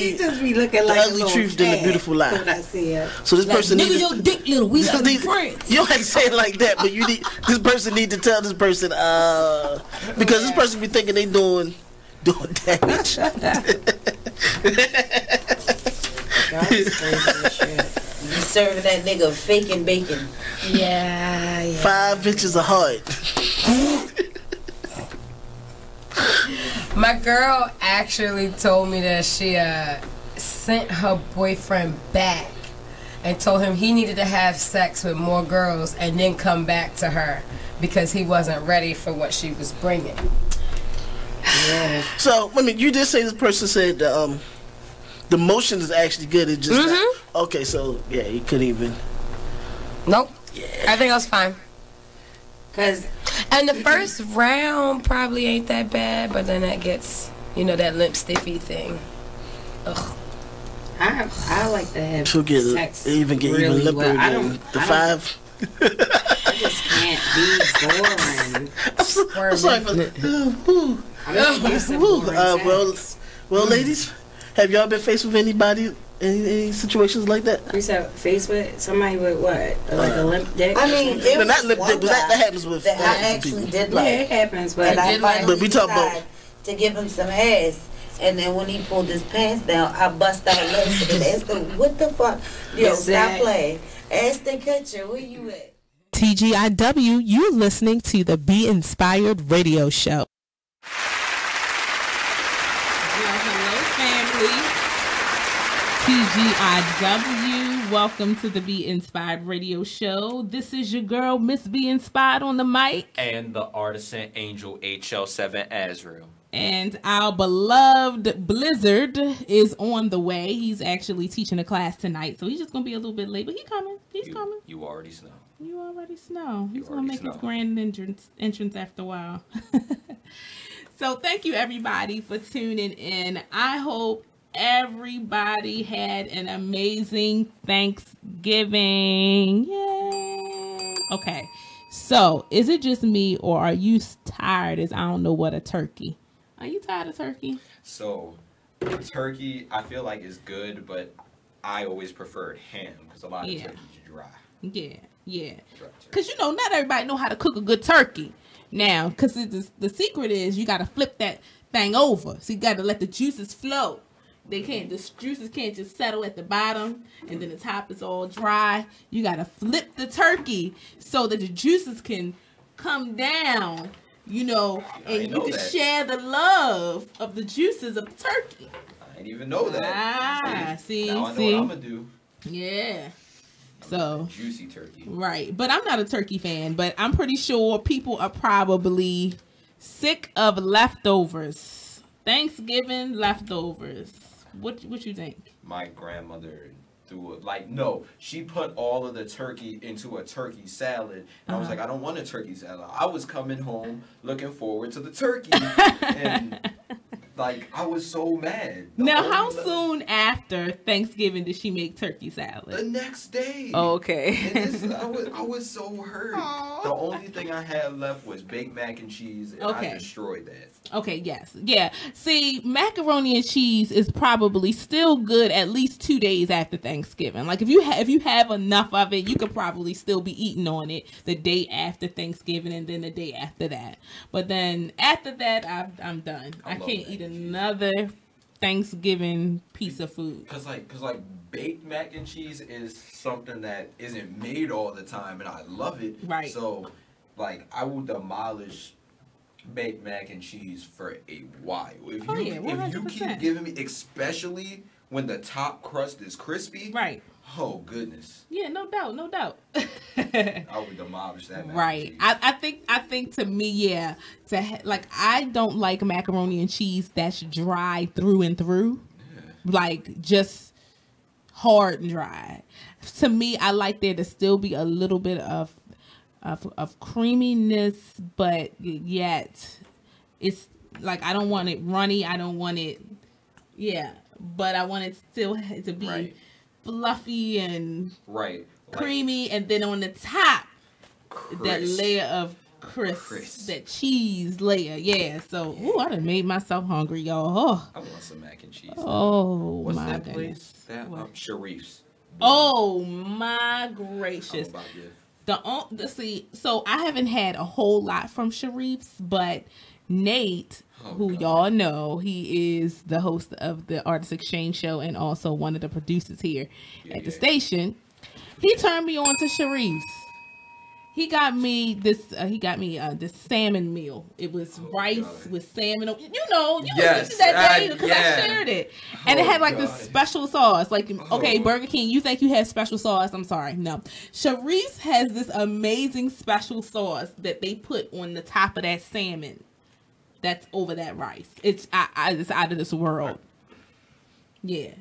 He just be looking like the ugly truth than the beautiful lie. When I see it. So this person nigga, needs your dick little. We got friends. You don't have to say it like that, but you need this person need to tell this person because this person be thinking they doing damage. You serving that nigga faking bacon. Yeah. 5 inches of heart. My girl actually told me that she sent her boyfriend back and told him he needed to have sex with more girls and then come back to her because he wasn't ready for what she was bringing. Yeah. So, I mean, you did say this person said the motion is actually good. It's just not, okay. So, yeah, you couldn't even. Nope. Yeah. I think I was fine. And the first round probably ain't that bad, but then that gets, that limp stiffy thing. Ugh. I like to have sex even really limper well. than the 5. I just can't be boring. I'm sorry for well, ladies, have y'all been faced with anybody? Any situations like that? You said faced with somebody with what? Like a limp dick? I mean, it was not limp dick, but that happens with that I actually did like. Yeah, it happens, but we talk about to give him some ass. And then when he pulled his pants down, I bust out laughing and asked him, "What the fuck? Yo, stop playing." Ashton Kutcher, where you at? TGIW, you're listening to the Be Inspired Radio Show. Hello, family. TGIW, welcome to the Be Inspired Radio Show. This is your girl, Miss Be Inspired on the mic. And the artisan angel HL7 Azrael. And our beloved Blizzard is on the way. He's actually teaching a class tonight, so he's just going to be a little bit late, but he's coming. He's coming. You already know. You already know. He's going to make his grand entrance after a while. So thank you, everybody, for tuning in. I hope everybody had an amazing Thanksgiving. Yay! Okay, so is it just me, or are you tired as I don't know what a turkey? Are you tired of turkey? So, turkey, I feel like is good, but I always preferred ham because a lot of turkeys are dry. Yeah. Because, not everybody know how to cook a good turkey. Now, because the secret is you got to flip that thing over. So you got to let the juices flow. The juices can't just settle at the bottom and then the top is all dry. You got to flip the turkey so that the juices can come down. And you can share the love of the juices of the turkey. I didn't even know that. See. Now I know what I'm going to do. Yeah. So juicy turkey. Right. But I'm not a turkey fan, but I'm pretty sure people are probably sick of leftovers. Thanksgiving leftovers. What you think? My grandmother she put all of the turkey into a turkey salad. And I was like, I don't want a turkey salad. I was coming home looking forward to the turkey. And I was so mad. Now, how soon after Thanksgiving did she make turkey salad? The next day. Oh, okay. And I was so hurt. Aww. The only thing I had left was baked mac and cheese, and I destroyed that. Okay, yes. Yeah. See, macaroni and cheese is probably still good at least 2 days after Thanksgiving. Like, if you have enough of it, you could probably still be eating on it the day after Thanksgiving and then the day after that. But then after that, I'm done. I can't eat another Thanksgiving piece of food. Cause baked mac and cheese is something that isn't made all the time, and I love it. Right. So, I will demolish baked mac and cheese for a while. If you keep giving me, especially when the top crust is crispy. Right. Oh goodness. Yeah, no doubt. I would demolish that. Right. I think to me, I don't like macaroni and cheese that's dry through and through, just hard and dry. To me, I like there to still be a little bit of creaminess, but yet it's I don't want it runny. I don't want it, but I want it still to be fluffy and creamy, and then on the top, that layer of crisp, that cheese layer. Yeah. So, I done made myself hungry, y'all. Oh. I want some mac and cheese. Oh, what's my that goodness. place? That Sharif's. Oh my gracious. So I haven't had a whole lot from Sharif's, but Nate, who y'all know, he is the host of the Artist Exchange show and also one of the producers here at the station. He turned me on to Sharif's. He got me this. This salmon meal. It was rice with salmon. You was that day because I shared it, and it had like this special sauce. Like, okay, Burger King, you think you have special sauce? I'm sorry, no. Sharif's has this amazing special sauce that they put on the top of that salmon. That's over that rice. It's out of this world. Yeah,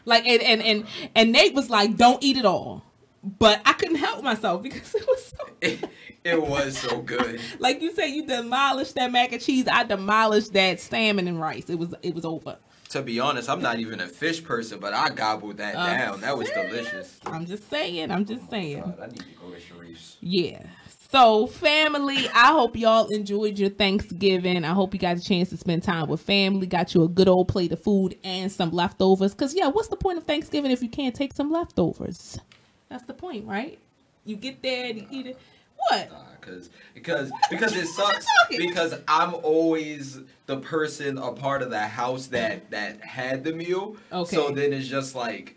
like and Nate was like, "Don't eat it all." But I couldn't help myself because it was so good. It was so good. Like you said, you demolished that mac and cheese. I demolished that salmon and rice. It was over. To be honest, I'm not even a fish person, but I gobbled that down. That was delicious. I'm just saying. God, I need to go to Sharif's. Yeah. So, family, I hope y'all enjoyed your Thanksgiving. I hope you got a chance to spend time with family, got you a good old plate of food and some leftovers. Because, what's the point of Thanksgiving if you can't take some leftovers? That's the point, right? You get there and you eat it. What? Because it sucks. Because I'm always the person, a part of the house that had the meal. Okay. So then it's just like,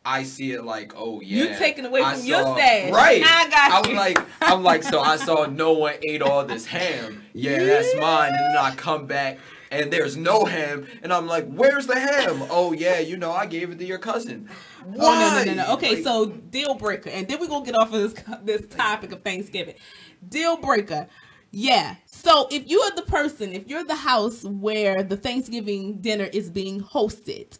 I see it like, oh yeah, you taking away from your stash, right? I got you. I'm like, so I saw no one ate all this ham. Yeah, that's mine. And then I come back and there's no ham, and I'm like, where's the ham? Oh yeah, I gave it to your cousin. Why? Oh, no. Okay, so deal breaker, and then we're gonna get off of this topic of Thanksgiving. Deal breaker. Yeah. So if you're the house where the Thanksgiving dinner is being hosted,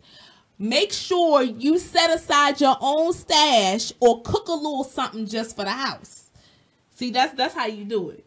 make sure you set aside your own stash or cook a little something just for the house. See, that's how you do it.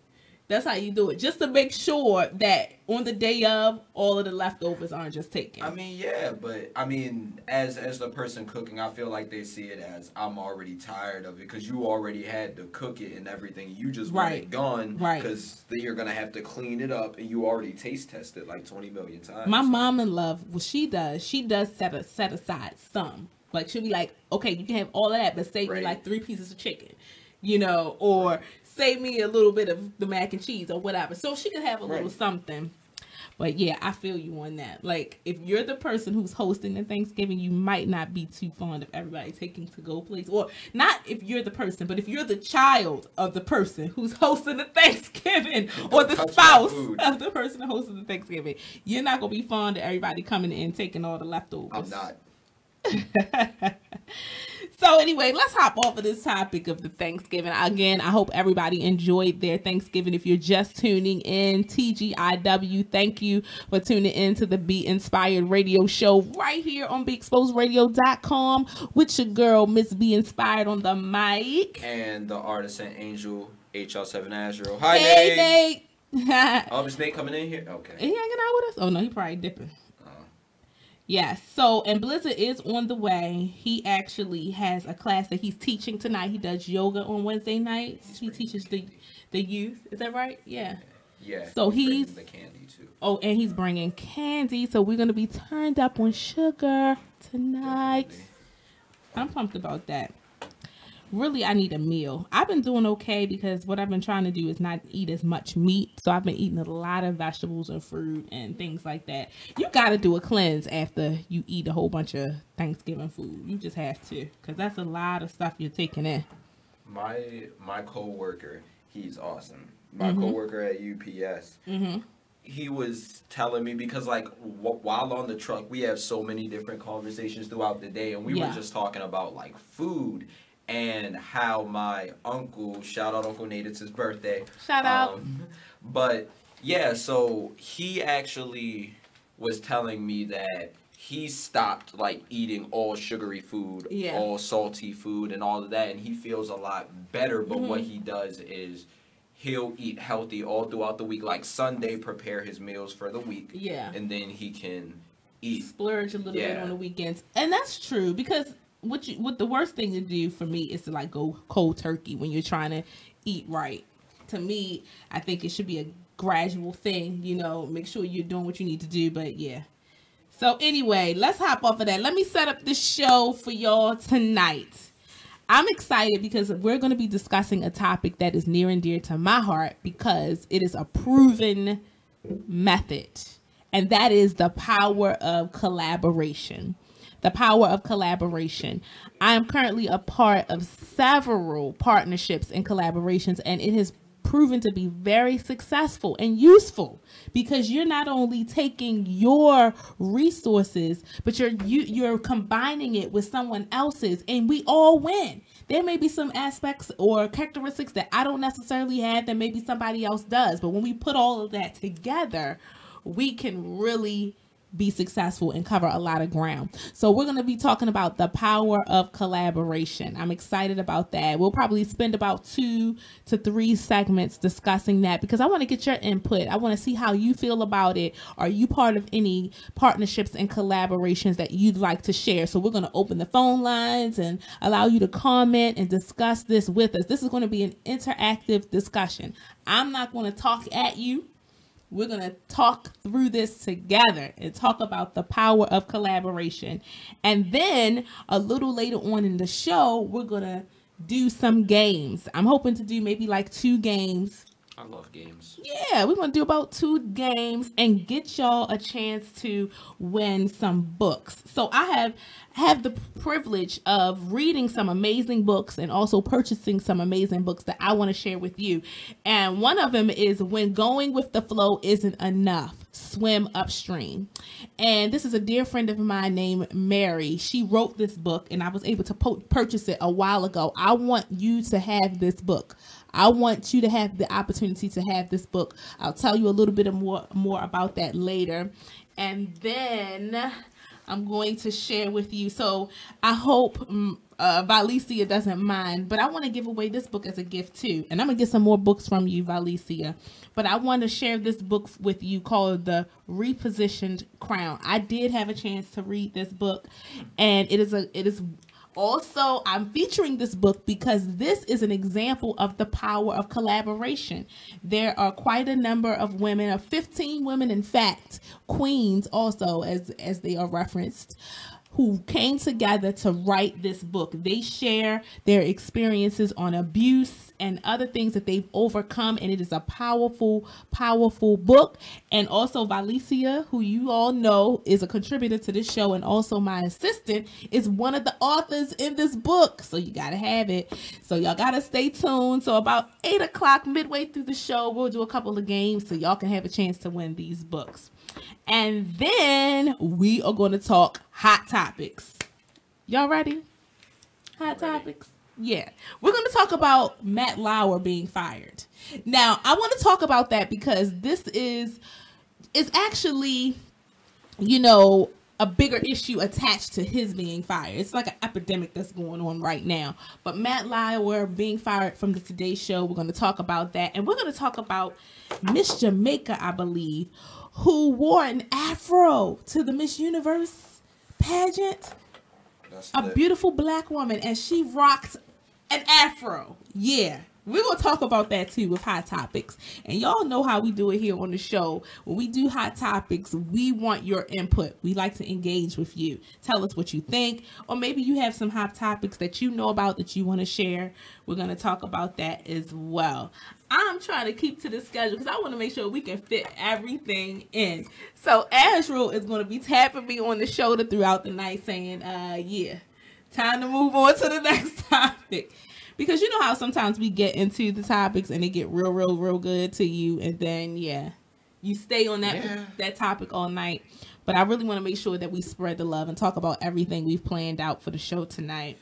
That's how you do it. Just to make sure that on the day of, all of the leftovers aren't just taken. I mean, yeah, but I mean, as the person cooking, I feel like they see it as I'm already tired of it because you already had to cook it and everything. You just want it gone because then you're gonna have to clean it up and you already taste tested like 20 million times. My mom-in-law, what she does set aside some. Like she'll be like, okay, you can have all of that, but save me like 3 pieces of chicken, or save me a little bit of the mac and cheese or whatever. So she could have a little something. But yeah, I feel you on that. Like, if you're the person who's hosting the Thanksgiving, you might not be too fond of everybody taking to-go plates. Or not if you're the person, but if you're the child of the person who's hosting the Thanksgiving or the spouse of the person hosting the Thanksgiving, you're not going to be fond of everybody coming in and taking all the leftovers. I'm not. So anyway, let's hop off of this topic of the Thanksgiving. Again, I hope everybody enjoyed their Thanksgiving. If you're just tuning in, TGIW, thank you for tuning in to the Be Inspired radio show right here on BeExposedRadio.com with your girl, Miss Be Inspired on the mic. And the artist and angel, HLVII Azrael. Hi, Nate. Oh, is Nate coming in here? Okay. Is he hanging out with us? Oh, no, he probably dipping. Yes. So, and Blizzard is on the way. He actually has a class that he's teaching tonight. He does yoga on Wednesday nights. He teaches the youth. Is that right? Yeah. Yeah. So he's bringing the candy too. Oh, and he's bringing candy. So we're gonna be turned up on sugar tonight. Definitely. I'm pumped about that. Really, I need a meal. I've been doing okay because what I've been trying to do is not eat as much meat. So I've been eating a lot of vegetables and fruit and things like that. You got to do a cleanse after you eat a whole bunch of Thanksgiving food. You just have to, because that's a lot of stuff you're taking in. My co-worker, he's awesome. My co-worker at UPS, he was telling me, because like while on the truck, we have so many different conversations throughout the day. And we were just talking about like food. And how my uncle, shout out Uncle Nate, it's his birthday. Shout out. But yeah, so he actually was telling me that he stopped like eating all sugary food, all salty food and all of that. And he feels a lot better. But what he does is he'll eat healthy all throughout the week. Like Sunday, prepare his meals for the week. Yeah. And then he can eat. Splurge a little bit on the weekends. And that's true because what the worst thing to do for me is to like go cold turkey when you're trying to eat right. to me, I think it should be a gradual thing. You know, make sure you're doing what you need to do. But yeah. So anyway, let's hop off of that. Let me set up this show for y'all tonight. I'm excited because we're going to be discussing a topic that is near and dear to my heart because it is a proven method, and that is the power of collaboration. The power of collaboration. I am currently a part of several partnerships and collaborations, and it has proven to be very successful and useful because you're not only taking your resources, but you're combining it with someone else's, and we all win. There may be some aspects or characteristics that I don't necessarily have that maybe somebody else does, but when we put all of that together, we can really be successful and cover a lot of ground. So we're going to be talking about the power of collaboration. I'm excited about that. We'll probably spend about 2 to 3 segments discussing that because I want to get your input. I want to see how you feel about it. Are you part of any partnerships and collaborations that you'd like to share? So we're going to open the phone lines and allow you to comment and discuss this with us. This is going to be an interactive discussion. I'm not going to talk at you. We're going to talk through this together and talk about the power of collaboration. And then a little later on in the show, we're going to do some games. I'm hoping to do maybe like 2 games. I love games. Yeah, we're going to do about 2 games and get y'all a chance to win some books. So I have the privilege of reading some amazing books and also purchasing some amazing books that I want to share with you. And one of them is When Going with the Flow Isn't Enough, Swim Upstream. And this is a dear friend of mine named Mary. She wrote this book and I was able to purchase it a while ago. I want you to have this book. I want you to have the opportunity to have this book. I'll tell you a little bit more about that later. And then I'm going to share with you. So I hope Valicia doesn't mind, but I want to give away this book as a gift too. And I'm going to get some more books from you, Valicia. But I want to share this book with you called The Repositioned Crown. I did have a chance to read this book, and it is also, I'm featuring this book because this is an example of the power of collaboration. There are quite a number of women, 15 women, in fact, queens also, as they are referenced, who came together to write this book. They share their experiences on abuse and other things that they've overcome, and it is a powerful, powerful book. And also Valicia, who you all know is a contributor to this show and also my assistant, is one of the authors in this book. So you gotta have it. So y'all gotta stay tuned. So about 8 o'clock, midway through the show, we'll do a couple of games so y'all can have a chance to win these books. And then we are going to talk hot topics. Y'all ready? Hot topics? Yeah. We're going to talk about Matt Lauer being fired. Now, I want to talk about that because this is actually, you know, a bigger issue attached to his being fired. It's like an epidemic that's going on right now. But Matt Lauer being fired from the Today Show, we're going to talk about that. And we're going to talk about Miss Jamaica, I believe, who wore an afro to the Miss Universe pageant. A beautiful black woman, and she rocked an afro. Yeah. We're going to talk about that too with Hot Topics. And y'all know how we do it here on the show. When we do Hot Topics, we want your input. We like to engage with you. Tell us what you think. Or maybe you have some hot topics that you know about that you want to share. We're going to talk about that as well. I'm trying to keep to the schedule because I want to make sure we can fit everything in. So Azrael is going to be tapping me on the shoulder throughout the night saying, yeah, time to move on to the next topic. Because you know how sometimes we get into the topics and they get real good to you. And then, yeah, you stay on that topic all night. But I really want to make sure that we spread the love and talk about everything we've planned out for the show tonight.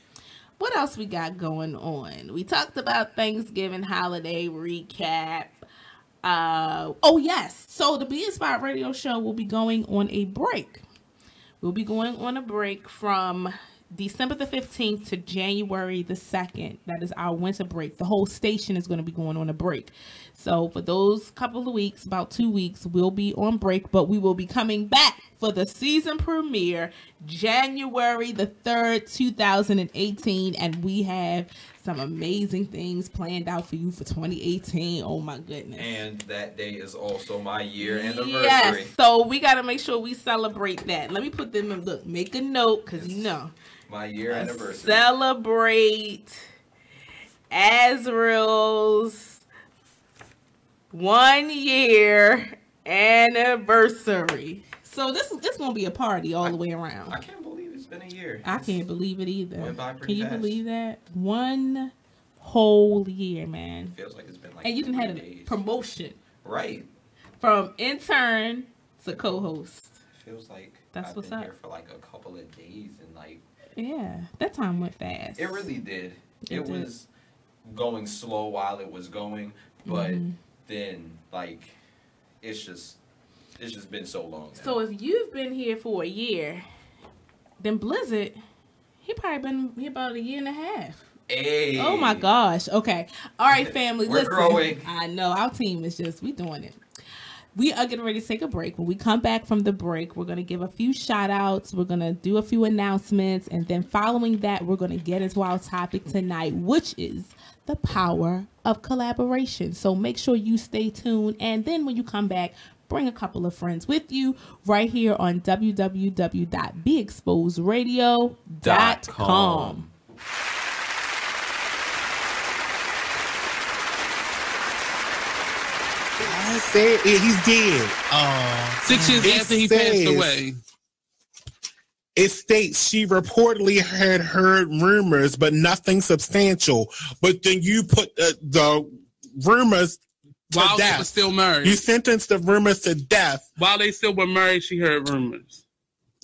What else we got going on? We talked about Thanksgiving holiday recap. Oh, yes. So the Be Inspired Radio Show will be going on a break. We'll be going on a break from December the 15th to January the 2nd. That is our winter break. The whole station is going to be going on a break. So for those couple of weeks, about 2 weeks, we'll be on break, but we will be coming back for the season premiere, January the 3rd, 2018. And we have some amazing things planned out for you for 2018. Oh my goodness. And that day is also my year anniversary. Yes, so we got to make sure we celebrate that. Let me put them in, look, make a note, because you know. My year anniversary. Celebrate Azrael's 1 year anniversary. So this is gonna be a party all the way around. I can't believe it's been a year. I can't believe it either. Went by pretty Can you fast. believe that? 1 whole year, man. Feels like it's been like And you done had a 3 days. promotion Right. from intern to co-host. Feels like That's I've what's been up. here for like a couple of days and like Yeah, that time went fast. it really did. It It did. was going slow while it was going, but Mm-hmm. then like it's just been so long now. So if you've been here for a year, then Blizzard, he probably been here about a year and a half. Hey. Oh my gosh. Okay. All right, family. We're listen. growing. I know. Our team is just, we doing it. We are getting ready to take a break. When we come back from the break, we're going to give a few shout outs. We're going to do a few announcements. And then following that, we're going to get into our topic tonight, which is the power of collaboration. So make sure you stay tuned. And then when you come back, bring a couple of friends with you right here on www.beexposedradio.com. I said he's dead. 6 years after he passed away. It states she reportedly had heard rumors, but nothing substantial. But then you put the rumors to While death. they were still married. You sentenced the rumors to death. While they still were married, she heard rumors.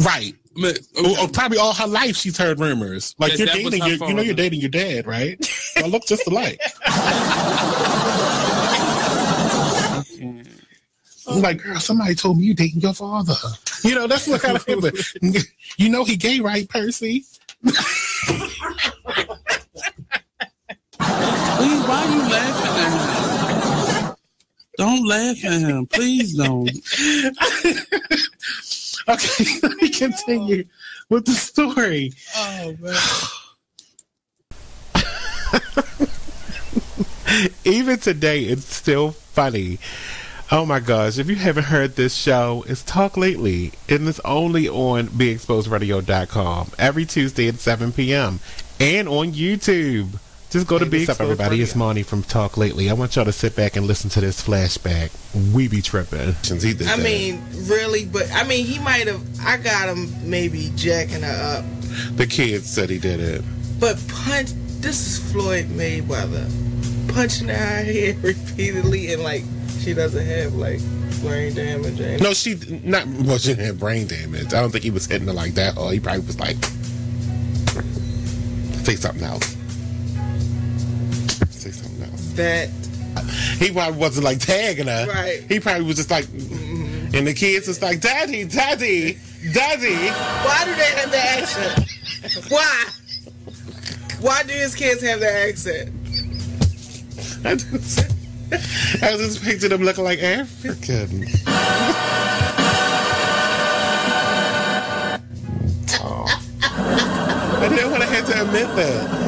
Right. Okay. Or probably all her life she's heard rumors. Like Yes, you're that was dating, her you know you're father. dating your dad, right? Y'all look just alike. I'm like, girl, somebody told me you dating your father. You know, that's what kind of thing. But you know he gay, right, Percy? Please, why are you laughing at him? Don't laugh at him. Please don't. Okay, let me continue with the story. Oh, man. Even today, it's still funny. Oh my gosh, if you haven't heard this show, it's Talk Lately, and it's only on BeExposedRadio.com every Tuesday at 7 p.m. and on YouTube. Just go to Be Exposed everybody. It's Monty from Talk Lately. I want y'all to sit back and listen to this flashback. We be tripping. I mean, really, but I mean, he might have. I got him maybe jacking her up. The kids said he did it. But this is Floyd Mayweather punching her head repeatedly, and like she doesn't have like brain damage. No, she didn't have brain damage. I don't think he was hitting her like that. Or he probably was like, say something else. Say something else. That he probably wasn't like tagging her. Right. He probably was just like, and the kids was like, Daddy, Daddy, Daddy. Why do they have the accent? Why? Why do his kids have the accent? I just pictured them looking like African. Oh. I didn't want to have to admit that.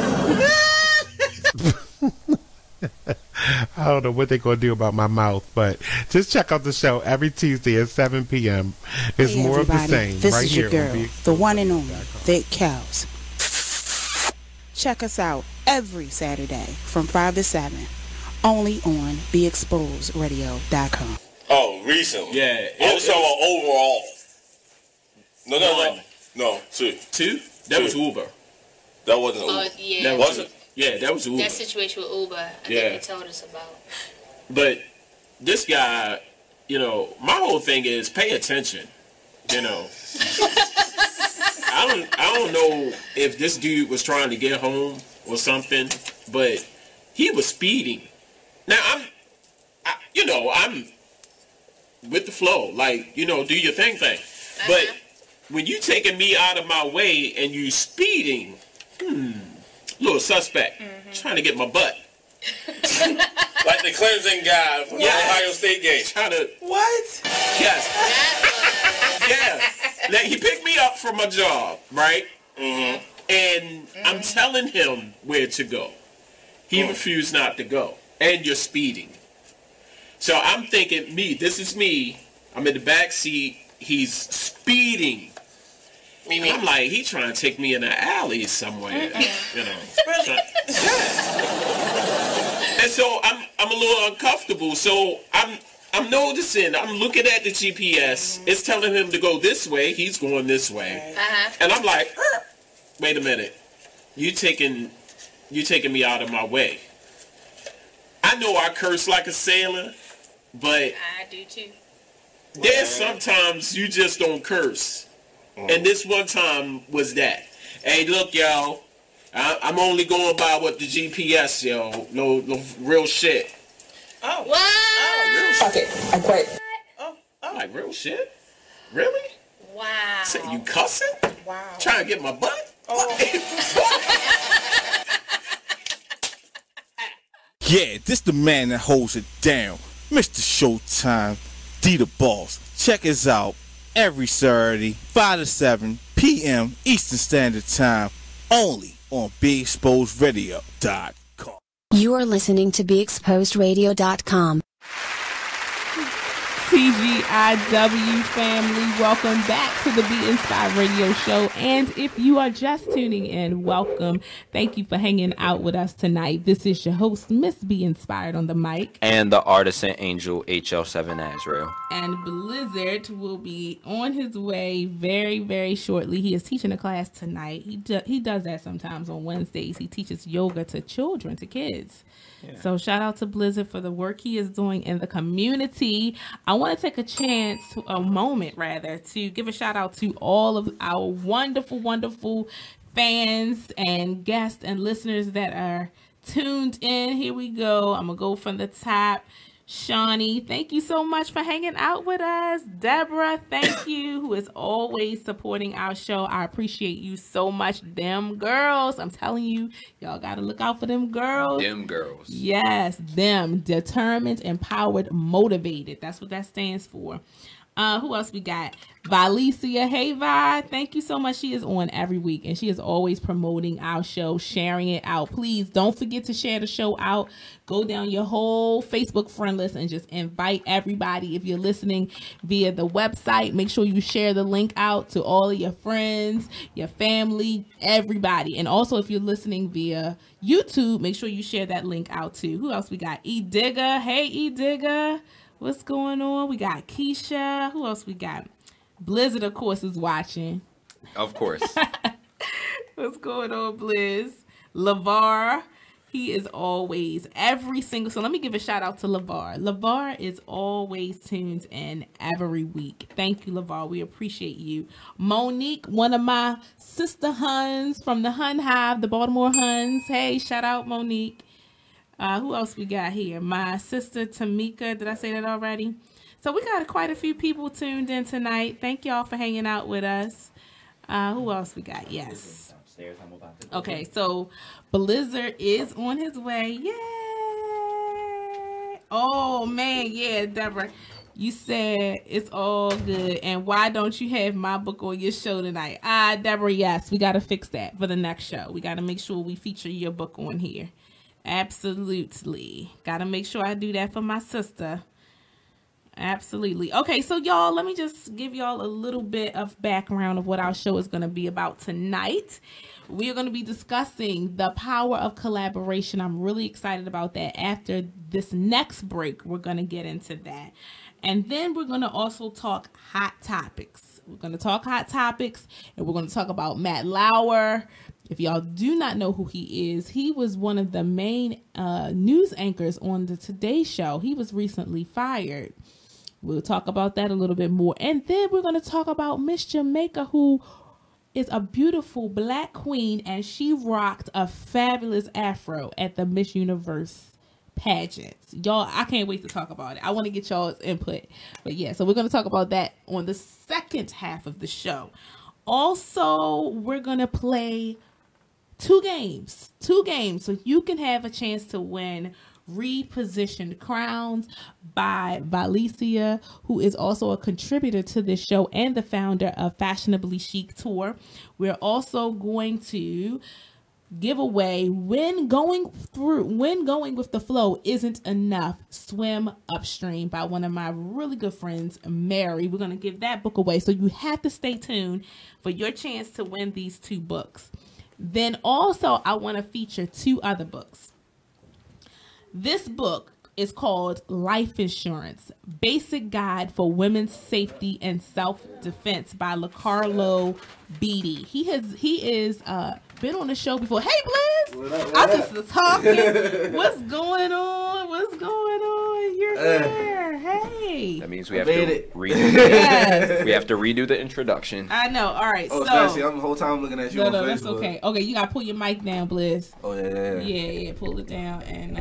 I don't know what they're going to do about my mouth, but just check out the show every Tuesday at 7 p.m. It's hey, more everybody. of the same. This right is here your girl, the one and only Thick Cows. Check us out every Saturday from 5 to 7, only on BeExposedRadio.com. Oh, recently? Yeah. I was talking about overall. No, two. Two? That was Uber. That wasn't Uber. Yeah. That wasn't. Yeah, that was Uber. That situation with Uber, I think they told us about. But this guy, you know, my whole thing is pay attention. You know, I don't know if this dude was trying to get home or something, but he was speeding. Now I'm with the flow, like, you know, do your thing. But when you taking me out of my way and you speeding, little suspect, trying to get my butt. Like the Clemson guy from the Ohio State game. Trying to. What? Yes. Yeah. Now, he picked me up from my job, right? Mm-hmm. And I'm telling him where to go. He refused not to go. And you're speeding. So I'm thinking, this is me. I'm in the back seat. He's speeding. I'm like, he trying to take me in an alley somewhere. You know. Really? And so I'm a little uncomfortable. So I'm noticing, I'm looking at the GPS. It's telling him to go this way. He's going this way. And I'm like, wait a minute. You taking me out of my way. I know I curse like a sailor, but I do too. There's sometimes you just don't curse. And this one time was that. Hey, look, yo. I'm only going by what the GPS, yo. No real shit. Oh. What? Oh, real shit. Okay, I quit. Oh. Like, real shit? Really? Wow. Say, you cussing? Wow. Trying to get my butt? Yeah, this the man that holds it down. Mr. Showtime, D the Boss. Check us out every Saturday, 5 to 7 p.m. Eastern Standard Time, only on BeExposedRadio.com. You are listening to BeExposedRadio.com. TGIW family, welcome back to the Be Inspired Radio Show. And if you are just tuning in, welcome. Thank you for hanging out with us tonight. This is your host, Miss Be Inspired on the mic. And the artisan angel, HL7 Azrael. And Blizzard will be on his way very, very shortly. He is teaching a class tonight. He does that sometimes on Wednesdays. He teaches yoga to children, to kids. Yeah. So shout out to Blizzard for the work he is doing in the community. I want to take a moment to give a shout out to all of our wonderful, wonderful fans and guests and listeners that are tuned in. Here we go. I'm going to go from the top. Shawnee, thank you so much for hanging out with us. Deborah, thank you, who is always supporting our show. I appreciate you so much. Them girls, I'm telling you, y'all got to look out for them girls. Them girls. Yes, them. Determined, empowered, motivated. That's what that stands for. Who else we got? Valicia. Hey, Vi. Thank you so much. She is on every week, and she is always promoting our show, sharing it out. Please don't forget to share the show out. Go down your whole Facebook friend list and just invite everybody. If you're listening via the website, make sure you share the link out to all of your friends, your family, everybody. And also, if you're listening via YouTube, make sure you share that link out too. Who else we got? E-Digger. Hey, E-Digger. What's going on? We got Keisha. Who else we got? Blizzard, of course, is watching. Of course. What's going on, Blizz? LeVar, he is always every single. So let me give a shout out to LeVar. LeVar is always tuned in every week. Thank you, LeVar. We appreciate you. Monique, one of my sister Huns from the Hun Hive, the Baltimore Huns. Hey, shout out, Monique. Who else we got here? My sister Tamika. Did I say that already? So we got quite a few people tuned in tonight. Thank y'all for hanging out with us. Who else we got? Yes. Okay, so Blizzard is on his way. Yay! Oh, man. Yeah, Deborah. You said it's all good. And why don't you have my book on your show tonight? Deborah, yes. We got to fix that for the next show. We got to make sure we feature your book on here. Absolutely. Gotta make sure I do that for my sister. Absolutely. Okay, so y'all, let me just give y'all a little bit of background of what our show is going to be about tonight. We are going to be discussing the power of collaboration. I'm really excited about that. After this next break, we're going to get into that. And then we're going to also talk hot topics. We're going to talk hot topics, and we're going to talk about Matt Lauer. If y'all do not know who he is, he was one of the main news anchors on the Today Show. He was recently fired. We'll talk about that a little bit more. And then we're going to talk about Miss Jamaica, who is a beautiful black queen, and she rocked a fabulous afro at the Miss Universe pageants. Y'all, I can't wait to talk about it. I want to get y'all's input. But yeah, so we're going to talk about that on the second half of the show. Also, we're going to play two games so you can have a chance to win Repositioned Crowns by Valicia, who is also a contributor to this show and the founder of Fashionably Chic Tour. We're also going to give away When Going with the Flow Isn't Enough, Swim Upstream by one of my really good friends, Mary. We're going to give that book away, so you have to stay tuned for your chance to win these 2 books. Then also I want to feature 2 other books. This book is called Life Insurance, Basic Guide for Women's Safety and Self-Defense by LaCarlo Beatty. He is been on the show before. Hey, Bliss! I just was talking. What's going on? You're here. Hey. That means we have to redo. We have to redo the introduction. I know. All right. Oh, so Stacy, I'm the whole time looking at you on Facebook. That's okay. Okay, you gotta pull your mic down, Bliss. Oh yeah. Yeah. Pull it down and.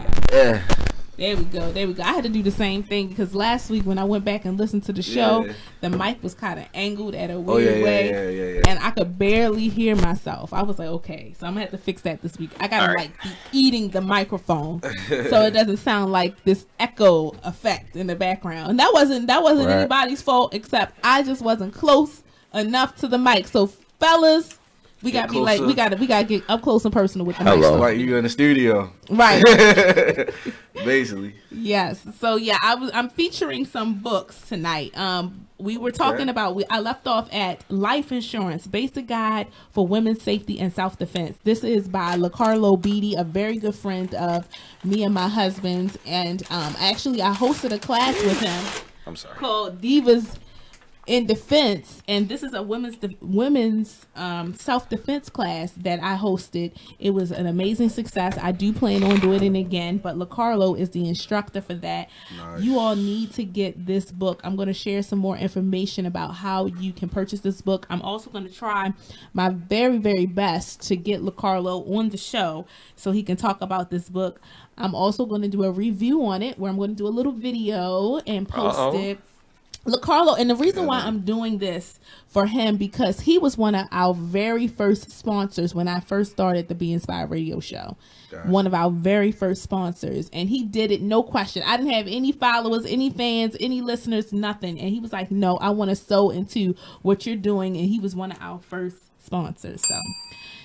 There we go. I had to do the same thing because last week when I went back and listened to the show, the mic was kind of angled at a weird way, and I could barely hear myself. I was like, okay, so I'm gonna have to fix that this week. I gotta be eating the microphone so it doesn't sound like this echo effect in the background. And that wasn't anybody's fault except I just wasn't close enough to the mic. So fellas, we gotta be like, we gotta get up close and personal with the mic. Like you in the studio, right? Basically. Yes. So yeah, I'm featuring some books tonight. We were talking about. I left off at Life Insurance: Basic Guide for Women's Safety and Self-Defense. This is by LaCarlo Beatty, a very good friend of me and my husband's, and actually I hosted a class with him. I'm sorry. Called Divas in Defense, and this is a women's self-defense class that I hosted. It was an amazing success. I do plan on doing it again, but LaCarlo is the instructor for that. Nice. You all need to get this book. I'm going to share some more information about how you can purchase this book. I'm also going to try my very, very best to get LaCarlo on the show so he can talk about this book. I'm also going to do a review on it where I'm going to do a little video and post it. LaCarlo, and the reason why I'm doing this for him, because he was one of our very first sponsors when I first started the Be Inspired radio show. Gotcha. One of our very first sponsors, and he did it, no question. I didn't have any followers, any fans, any listeners, nothing. And he was like, no, I want to sow into what you're doing. And he was one of our first sponsors. So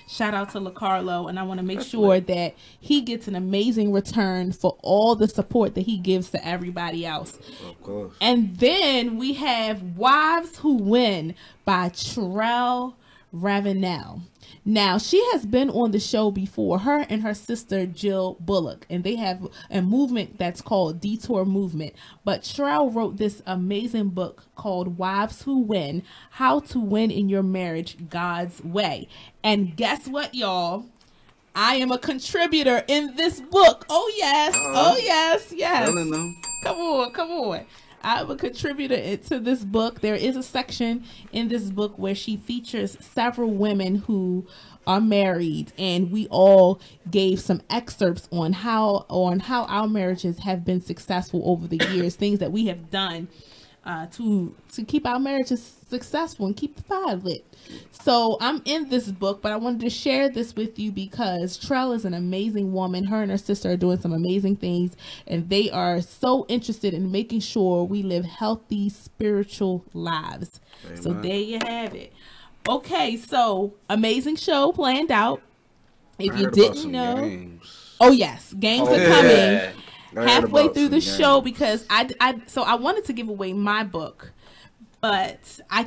shout out to LaCarlo, and I want to make sure that he gets an amazing return for all the support that he gives to everybody else. Of course. And then we have Wives Who Win by Trell Ravenel. Now, she has been on the show before, her and her sister Jill Bullock, and they have a movement that's called Detour Movement. But Trell wrote this amazing book called Wives Who Win, How to Win in Your Marriage God's Way. And guess what, y'all? I am a contributor in this book. Oh, yes. Oh, yes. Yes. Come on. I'm a contributor to this book. There is a section in this book where she features several women who are married, and we all gave some excerpts on how our marriages have been successful over the years, things that we have done to keep our marriages successful and keep the fire lit. So I'm in this book, but I wanted to share this with you because Trell is an amazing woman. Her and her sister are doing some amazing things, and they are so interested in making sure we live healthy spiritual lives. Amen. So there you have it. Okay, so amazing show planned out. If you didn't know, games. Oh yes, games are coming halfway through the show because I wanted to give away my book. But I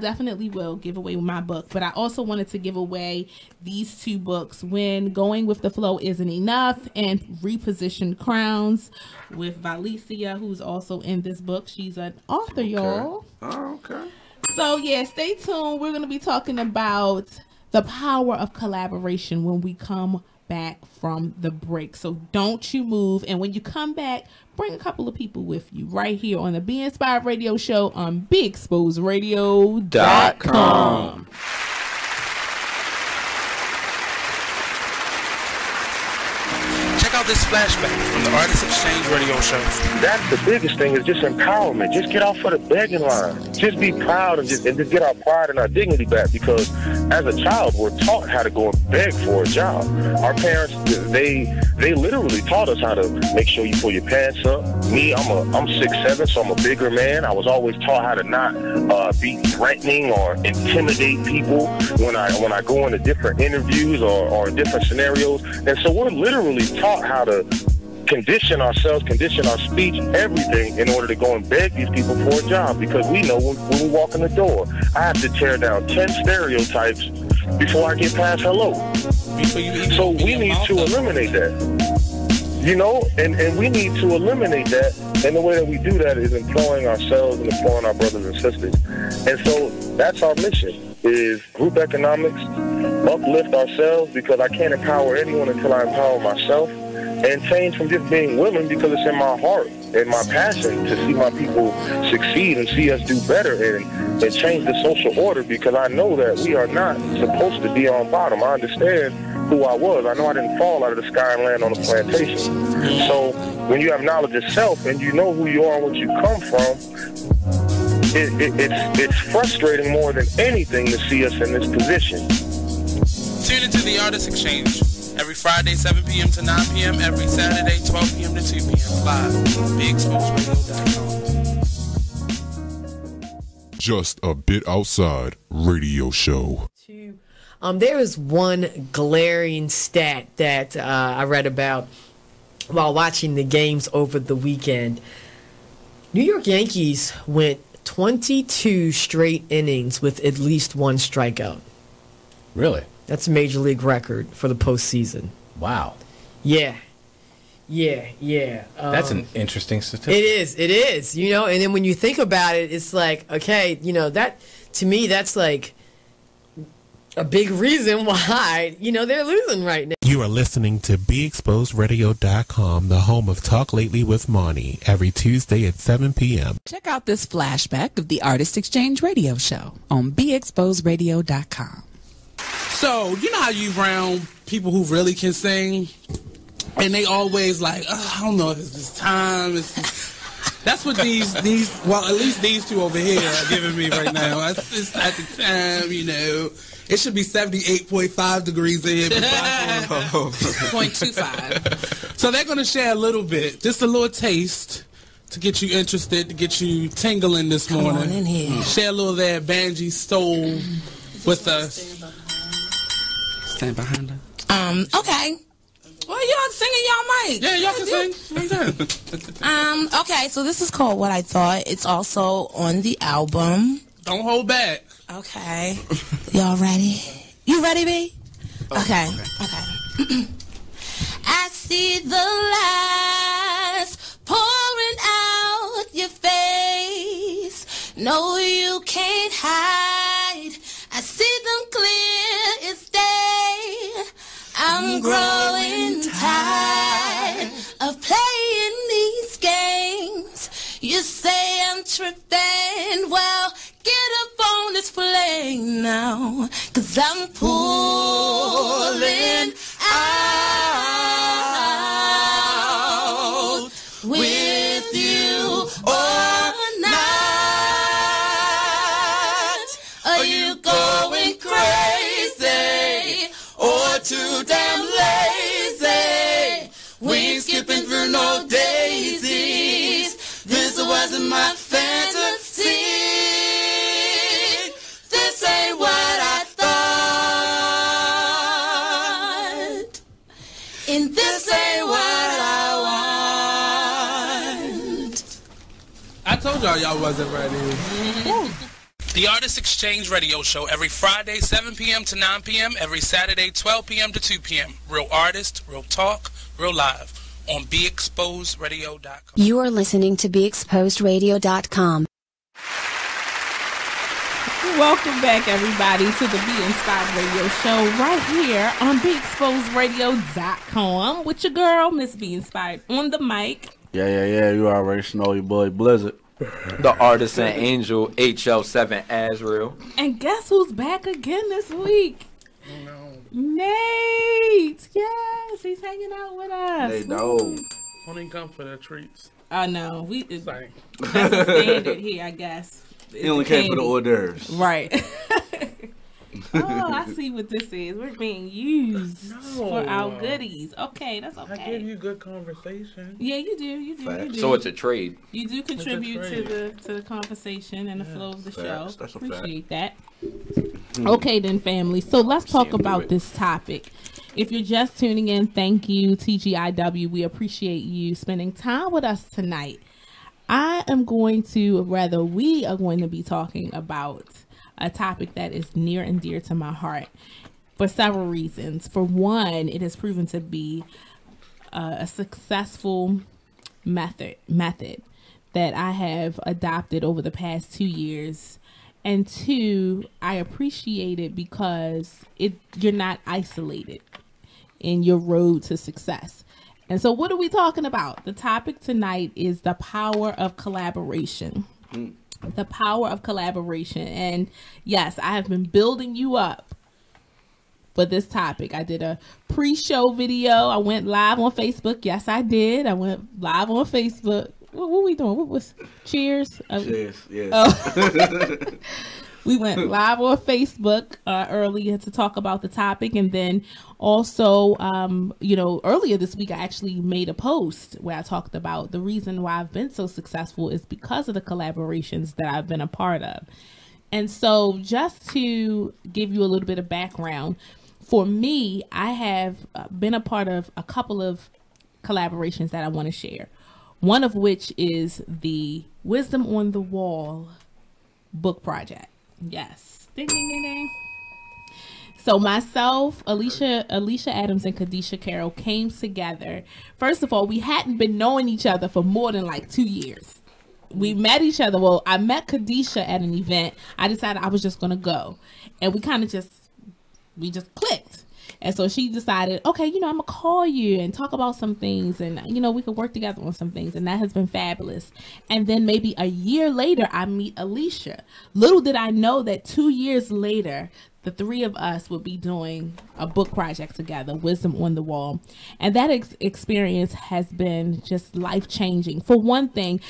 definitely will give away my book. But I also wanted to give away these 2 books, When Going with the Flow Isn't Enough and Repositioned Crowns with Valicia, who's also in this book. She's an author, y'all. Oh, okay. So, yeah, stay tuned. We're going to be talking about the power of collaboration when we come back from the break. So don't you move. And when you come back, bring a couple of people with you right here on the Be Inspired Radio Show on BeExposedRadio.com. Check out this flashback from the Artist Exchange Radio Show. That's the biggest thing, is just empowerment. Just get off of the begging line. Just be proud and just get our pride and our dignity back, because as a child, we're taught how to go and beg for a job. Our parents, they literally taught us how to make sure you pull your pants up. Me, I'm 6'7", so I'm a bigger man. I was always taught how to not be threatening or intimidate people when I go into different interviews or different scenarios. And so we're literally taught how to condition ourselves, condition our speech, everything, in order to go and beg these people for a job, because we know when we walk in the door, I have to tear down 10 stereotypes before I get past hello. So we need to eliminate that. You know, and we need to eliminate that, and the way that we do that is employing ourselves and employing our brothers and sisters. And so that's our mission, is group economics, uplift ourselves, because I can't empower anyone until I empower myself, and change from just being willing, because it's in my heart and my passion to see my people succeed and see us do better and change the social order, because I know that we are not supposed to be on bottom. I understand who I was. I know I didn't fall out of the sky and land on a plantation. So when you have knowledge of self and you know who you are and what you come from, it's frustrating more than anything to see us in this position. Tune into the Artist Exchange every Friday, 7 p.m. to 9 p.m., every Saturday, 12 p.m. to 2 p.m. live on BeExposedRadio.com. Just a Bit Outside radio show. There is one glaring stat that I read about while watching the games over the weekend. New York Yankees went 22 straight innings with at least one strikeout. Really? That's a major league record for the postseason. Wow. Yeah. That's an interesting statistic. It is, you know, and then when you think about it, it's like, okay, you know, that, to me, that's like a big reason why, you know, they're losing right now. You are listening to BeExposedRadio.com, the home of Talk Lately with Monty, every Tuesday at 7 p.m. Check out this flashback of the Artist Exchange Radio Show on BeExposedRadio.com. So, you know how you around people who really can sing, and they always like, oh, I don't know if it's this time. That's what these, well, at least these two over here are giving me right now. It's at the time, you know. It should be 78.5 degrees in here. 0.25. So they're going to share a little bit, just a little taste, to get you interested, to get you tingling this morning. Come on in here. Share a little of that Banji soul with us. Stand behind her. Okay. Well, y'all singing y'all mic. Yeah, y'all can sing. Okay, so this is called What I Thought. It's also on the album. Don't hold back. Okay. Y'all ready? You ready, B? Okay. I see the lights pouring out your face. No, you can't hide. I see them clear as day. I'm growing tired of playing these games. You say I'm tripping, well, get up on this plane now, 'cause I'm pulling out with you all night. Are you going crazy or too damn lazy? We ain't skipping through no daisies. This wasn't my fantasy. This ain't what I thought. And this ain't what I want. I told y'all wasn't ready. The Artist Exchange Radio Show every Friday, 7 p.m. to 9 p.m., every Saturday, 12 p.m. to 2 p.m. Real artist, real talk, real live on BeExposedRadio.com. You are listening to BeExposedRadio.com. Welcome back, everybody, to the Be Inspired Radio Show right here on BeExposedRadio.com with your girl, Miss Be Inspired, on the mic. Yeah. You already know your boy Blizzard. The artist and angel HL7 Azrael. And guess who's back again this week? Nate. Yes, Everybody's hanging out with us. They don't. Only come for the treats. Oh no, that's a standard here, I guess. He only came for the hors d'oeuvres. Right. Oh, I see what this is. We're being used for our goodies. Okay, that's okay. I give you good conversation. Yeah, you do. You do. So it's a trade. You do contribute to the conversation and the flow of the show. That's Appreciate that. Okay, then, family. So let's talk about this topic. If you're just tuning in, thank you, TGIW. We appreciate you spending time with us tonight. we are going to be talking about a topic that is near and dear to my heart for several reasons. For one, it has proven to be a successful method that I have adopted over the past 2 years. And two, I appreciate it because you're not isolated in your road to success. And so what are we talking about? The topic tonight is the power of collaboration. The power of collaboration. And yes, I have been building you up for this topic. I did a pre-show video. I went live on Facebook. Yes, I did. I went live on Facebook. What were we doing? What was Cheers? Cheers, yeah. Oh. We went live on Facebook earlier to talk about the topic. And then also, earlier this week, I actually made a post where I talked about the reason why I've been so successful is because of the collaborations that I've been a part of. And so just to give you a little bit of background, for me, I have been a part of a couple of collaborations that I want to share. One of which is the Wisdom on the Wall book project. Yes. Ding, ding, ding, ding. So myself, Alicia Adams, and Kadisha Carroll came together. First of all, we hadn't been knowing each other for more than like 2 years. We met each other. Well, I met Kadisha at an event. I decided I was just going to go. And we just clicked. And so she decided, okay, I'm going to call you and talk about some things. And, we could work together on some things. And that has been fabulous. And then maybe a year later, I meet Alicia. Little did I know that 2 years later, the three of us would be doing a book project together, Wisdom on the Wall. And that experience has been just life-changing. For one thing,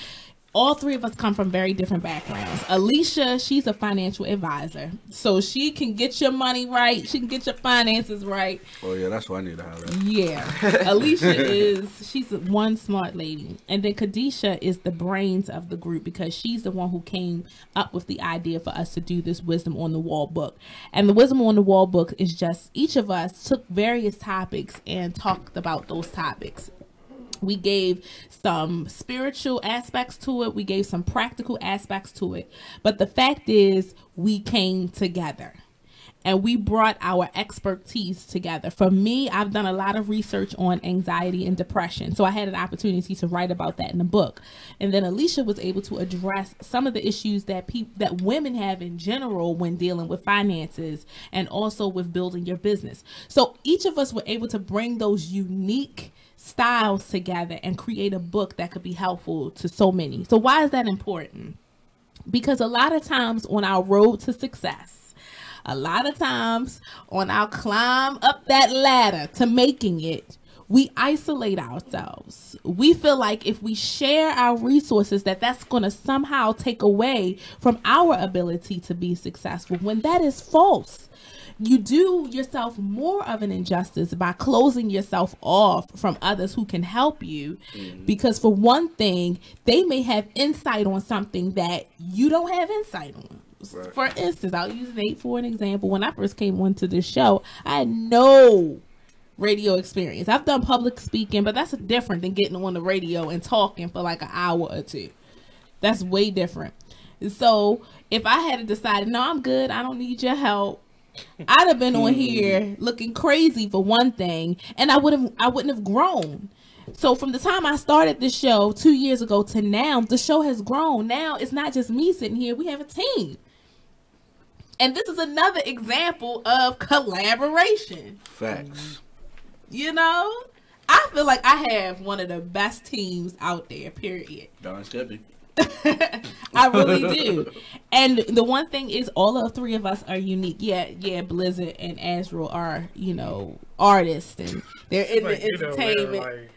all three of us come from very different backgrounds. Alicia, she's a financial advisor. So she can get your money right. She can get your finances right. Oh, yeah, that's what I need to have. Yeah. Alicia she's one smart lady. And then Kadisha is the brains of the group because she's the one who came up with the idea for us to do this Wisdom on the Wall book. And the Wisdom on the Wall book is just each of us took various topics and talked about those topics. We gave some spiritual aspects to it. We gave some practical aspects to it. But the fact is, we came together and we brought our expertise together. For me, I've done a lot of research on anxiety and depression. So I had an opportunity to write about that in the book. And then Alicia was able to address some of the issues that women have in general when dealing with finances and also with building your business. So each of us were able to bring those unique styles together and create a book that could be helpful to so many. So why is that important? Because a lot of times on our road to success, a lot of times on our climb up that ladder to making it, we isolate ourselves. We feel like if we share our resources, that's going to somehow take away from our ability to be successful, when that is false. You do yourself more of an injustice by closing yourself off from others who can help you. Because for one thing, they may have insight on something that you don't have insight on. Right. For instance, I'll use Nate for an example. When I first came onto this show, I had no radio experience. I've done public speaking, but that's different than getting on the radio and talking for like an hour or two. That's way different. So if I had decided, no, I'm good, I don't need your help, I'd have been on here looking crazy for one thing, and I wouldn't have grown. So from the time I started this show 2 years ago to now, the show has grown. Now it's not just me sitting here, we have a team. And this is another example of collaboration. Facts. I feel like I have one of the best teams out there, period. Darn Skippy. I really do. And the one thing is, all of three of us are unique. Yeah, Blizzard and Azrael are, artists, and they're in the entertainment.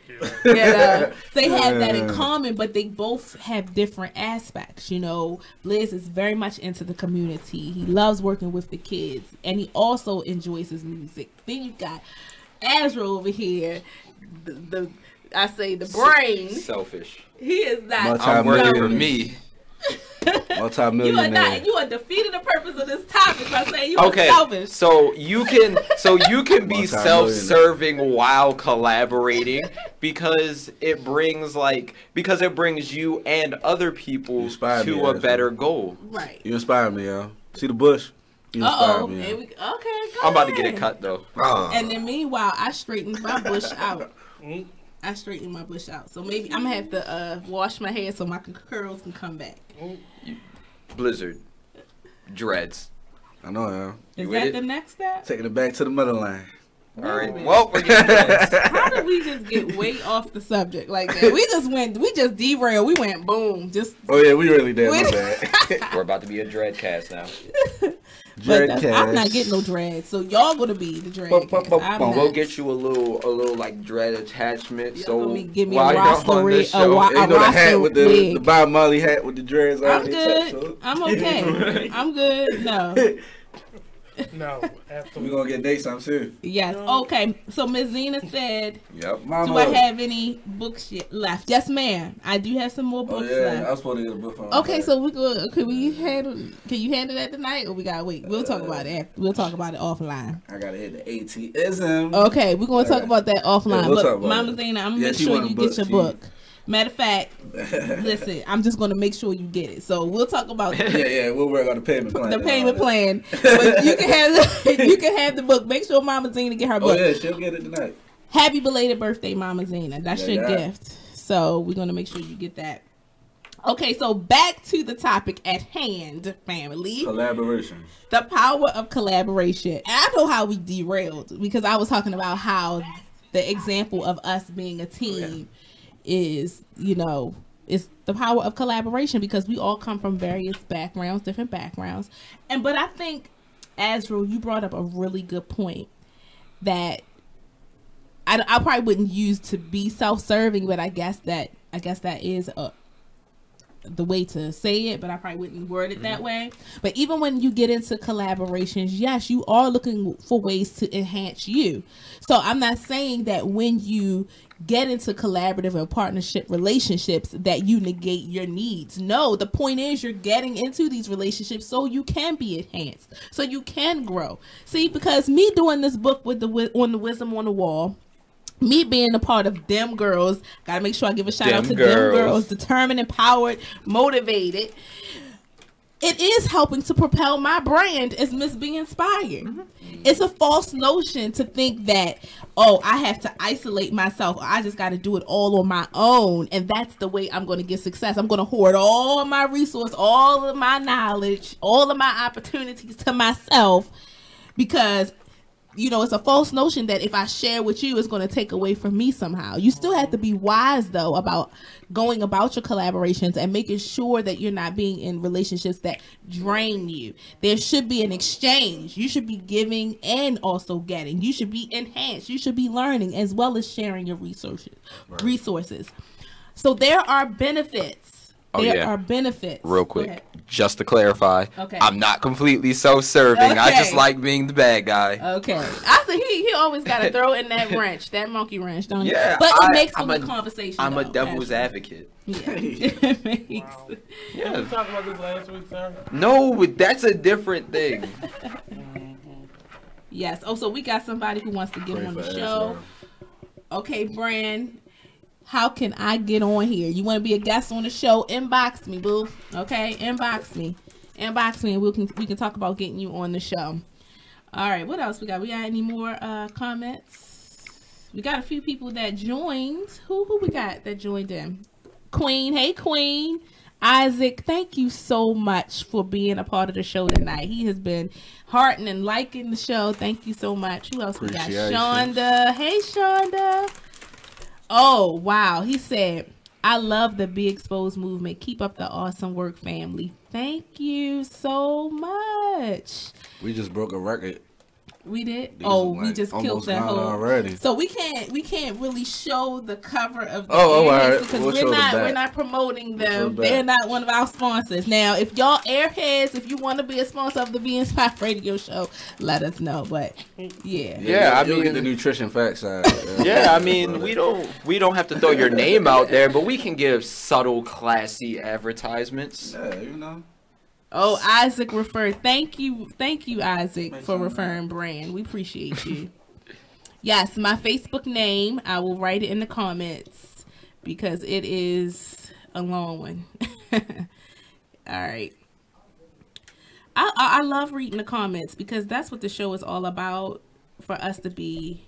They have that in common, but they both have different aspects. Blizz is very much into the community. He loves working with the kids, and he also enjoys his music. Then you got Azrael over here, the brain. Selfish. He is not. I'm working for me. Multi-millionaire. You are defeating the purpose of this topic by saying you are selfish. So you can be self-serving while collaborating because it brings you and other people to a better goal. Right. You inspire me, yo. See the bush? You inspire me. Okay, I'm about to get it cut though. And then meanwhile, I straightened my bush out. So maybe I'm gonna have to wash my hair so my curls can come back. Blizzard. Dreads. I know, yeah. Is that the next step? Taking it back to the motherland. All right. Well, we're getting how did we just get way off the subject like that? We just derailed. We went boom. Oh yeah, we really did. My bad. We're about to be a dread cast now. I'm not getting no dreads, so y'all gonna be the dread. We'll get you a little like dread attachment. So give me a roster rig. You know the hat with the Bob Marley hat with the dreads. I'm good. I'm okay. I'm good. No, absolutely. We're gonna get dates, I'm sure. Yes. Okay. So Ms. Zena said, "Yep, Mama. Do I have any books left?" Yes, ma'am. I do have some more books left. I was supposed to get a book from. Okay, so we go. Can you handle that tonight, or we gotta wait? We'll talk about it after. We'll talk about it offline. I gotta hit the ATism. Okay, we're gonna talk about that offline. But Mama Zena, I'm gonna make sure you get your book. Matter of fact, listen, I'm just going to make sure you get it. So we'll talk about we'll work on the payment plan. The payment plan. But you can have the book. Make sure Mama Zena get her book. Oh yeah, she'll get it tonight. Happy belated birthday, Mama Zena. That's your gift. So we're going to make sure you get that. Okay, so back to the topic at hand, family. Collaboration. The power of collaboration. And I know how we derailed because I was talking about how the example of us being a team is the power of collaboration because we all come from various backgrounds, different backgrounds. But I think, Azrael, you brought up a really good point that I probably wouldn't use to be self-serving, but I guess that is the way to say it, but I probably wouldn't word it that way. But even when you get into collaborations, yes, you are looking for ways to enhance you. So I'm not saying that when you get into collaborative or partnership relationships that you negate your needs. No, the point is you're getting into these relationships so you can be enhanced, so you can grow. See, because me doing this book on the Wisdom on the Wall, me being a part of them girls, gotta make sure I give a shout out to them girls, determined, empowered, motivated. It is helping to propel my brand as Miss Be Inspired. It's a false notion to think that, I have to isolate myself, or I just got to do it all on my own, and that's the way I'm going to get success. I'm going to hoard all my resources, all of my knowledge, all of my opportunities to myself, because it's a false notion that if I share with you, it's going to take away from me somehow. You still have to be wise, though, about going about your collaborations and making sure that you're not being in relationships that drain you. There should be an exchange. You should be giving and also getting. You should be enhanced. You should be learning as well as sharing your resources. So there are benefits. There are benefits. Real quick, just to clarify, I'm not completely self-serving. I just like being the bad guy. Okay. I think he always got to throw in that wrench, that monkey wrench, don't he? Yeah. But it makes for good conversation. I'm a devil's advocate. Yeah. It makes. Yeah. We talked about this last week, sir. No, but that's a different thing. Yes. Oh, so we got somebody who wants to get on the show. Okay, Brand. How can I get on here? You want to be a guest on the show? Inbox me, boo. Okay, inbox me, and we can talk about getting you on the show. All right, what else we got? We got any more comments? We got a few people that joined. Who we got that joined in? Queen, hey Queen. Isaac, thank you so much for being a part of the show tonight. He has been hearting and liking the show. Thank you so much. Who else we got? Shonda. Hey Shonda. Oh, wow. He said, I love the Be Exposed movement. Keep up the awesome work, family. Thank you so much. We just broke a record. We did. These Oh, are, we like, just killed almost that gone whole. already. So we can't really show the cover of the all Airheads right. because We'll show the we're back. not promoting We'll show them. the back. They're not one of our sponsors. Now, if y'all Airheads, if you want to be a sponsor of the Be Inspired Radio Show, let us know. But yeah, Yeah, I you'll mean- get the nutrition facts side. Yeah, I mean, we don't have to throw your name out there, but we can give subtle, classy advertisements. Yeah, you know. Oh, Isaac referred. Thank you, Isaac, for referring brand. We appreciate you. Yes, my Facebook name. I will write it in the comments because it is a long one. All right. I love reading the comments because that's what the show is all about, for us to be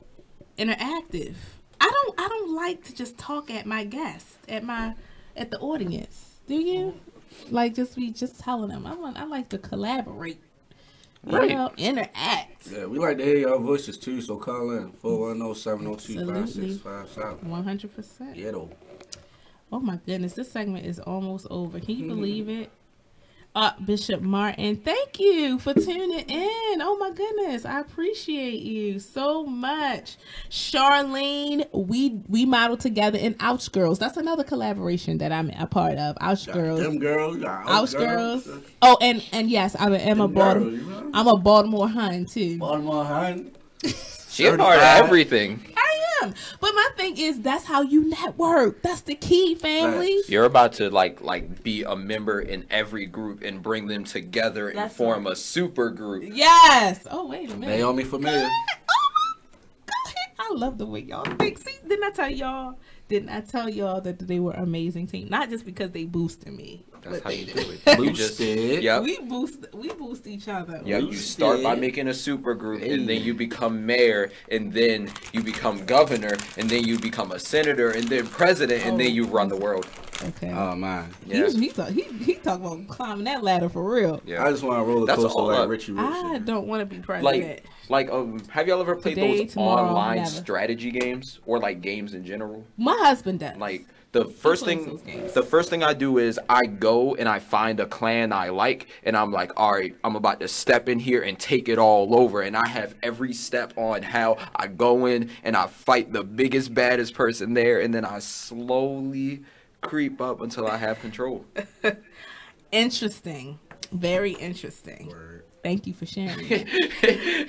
interactive. I don't like to just talk at my guests, at the audience. Do you? Like just telling them. I like to collaborate. Right. You know, interact. Yeah, we like to hear your voices too, so call in 410-702-5657. 100%. Yeah, though. Oh my goodness, this segment is almost over. Can you believe it? Bishop Martin, thank you for tuning in. Oh my goodness, I appreciate you so much. Charlene, we model together in Ouch Girls. That's another collaboration that I'm a part of. Ouch Girls. Them girls. Ouch Girls. Oh, and yes, I'm a Baltimore Hun too. Baltimore Hun. She a part of everything. I am. But my thing is, that's how you network. That's the key, family. You're about to like be a member in every group and bring them together and form a super group. Yes. Oh, wait a minute. Naomi familiar. Go ahead. I love the way y'all think. See, didn't I tell y'all that they were an amazing team? Not just because they boosted me. That's how you do it. You just, yep. We boost each other. Yep, you start by making a super group, and then you become mayor, and then you become governor, and then you become a senator, and then president, and then you run the world. Okay. Oh man. Yes. He talk about climbing that ladder for real. Yeah. I just want to roller coaster like Richie Rich. I don't want to be president. Like have y'all ever played Today, those tomorrow, online never. strategy games or like games in general? My husband does. Like the first thing I do is I go and I find a clan I like, and I'm like, all right, I'm about to step in here and take it all over, and I have every step on how I go in and I fight the biggest, baddest person there, and then I slowly creep up until I have control. Interesting. Very interesting. Word. Thank you for sharing.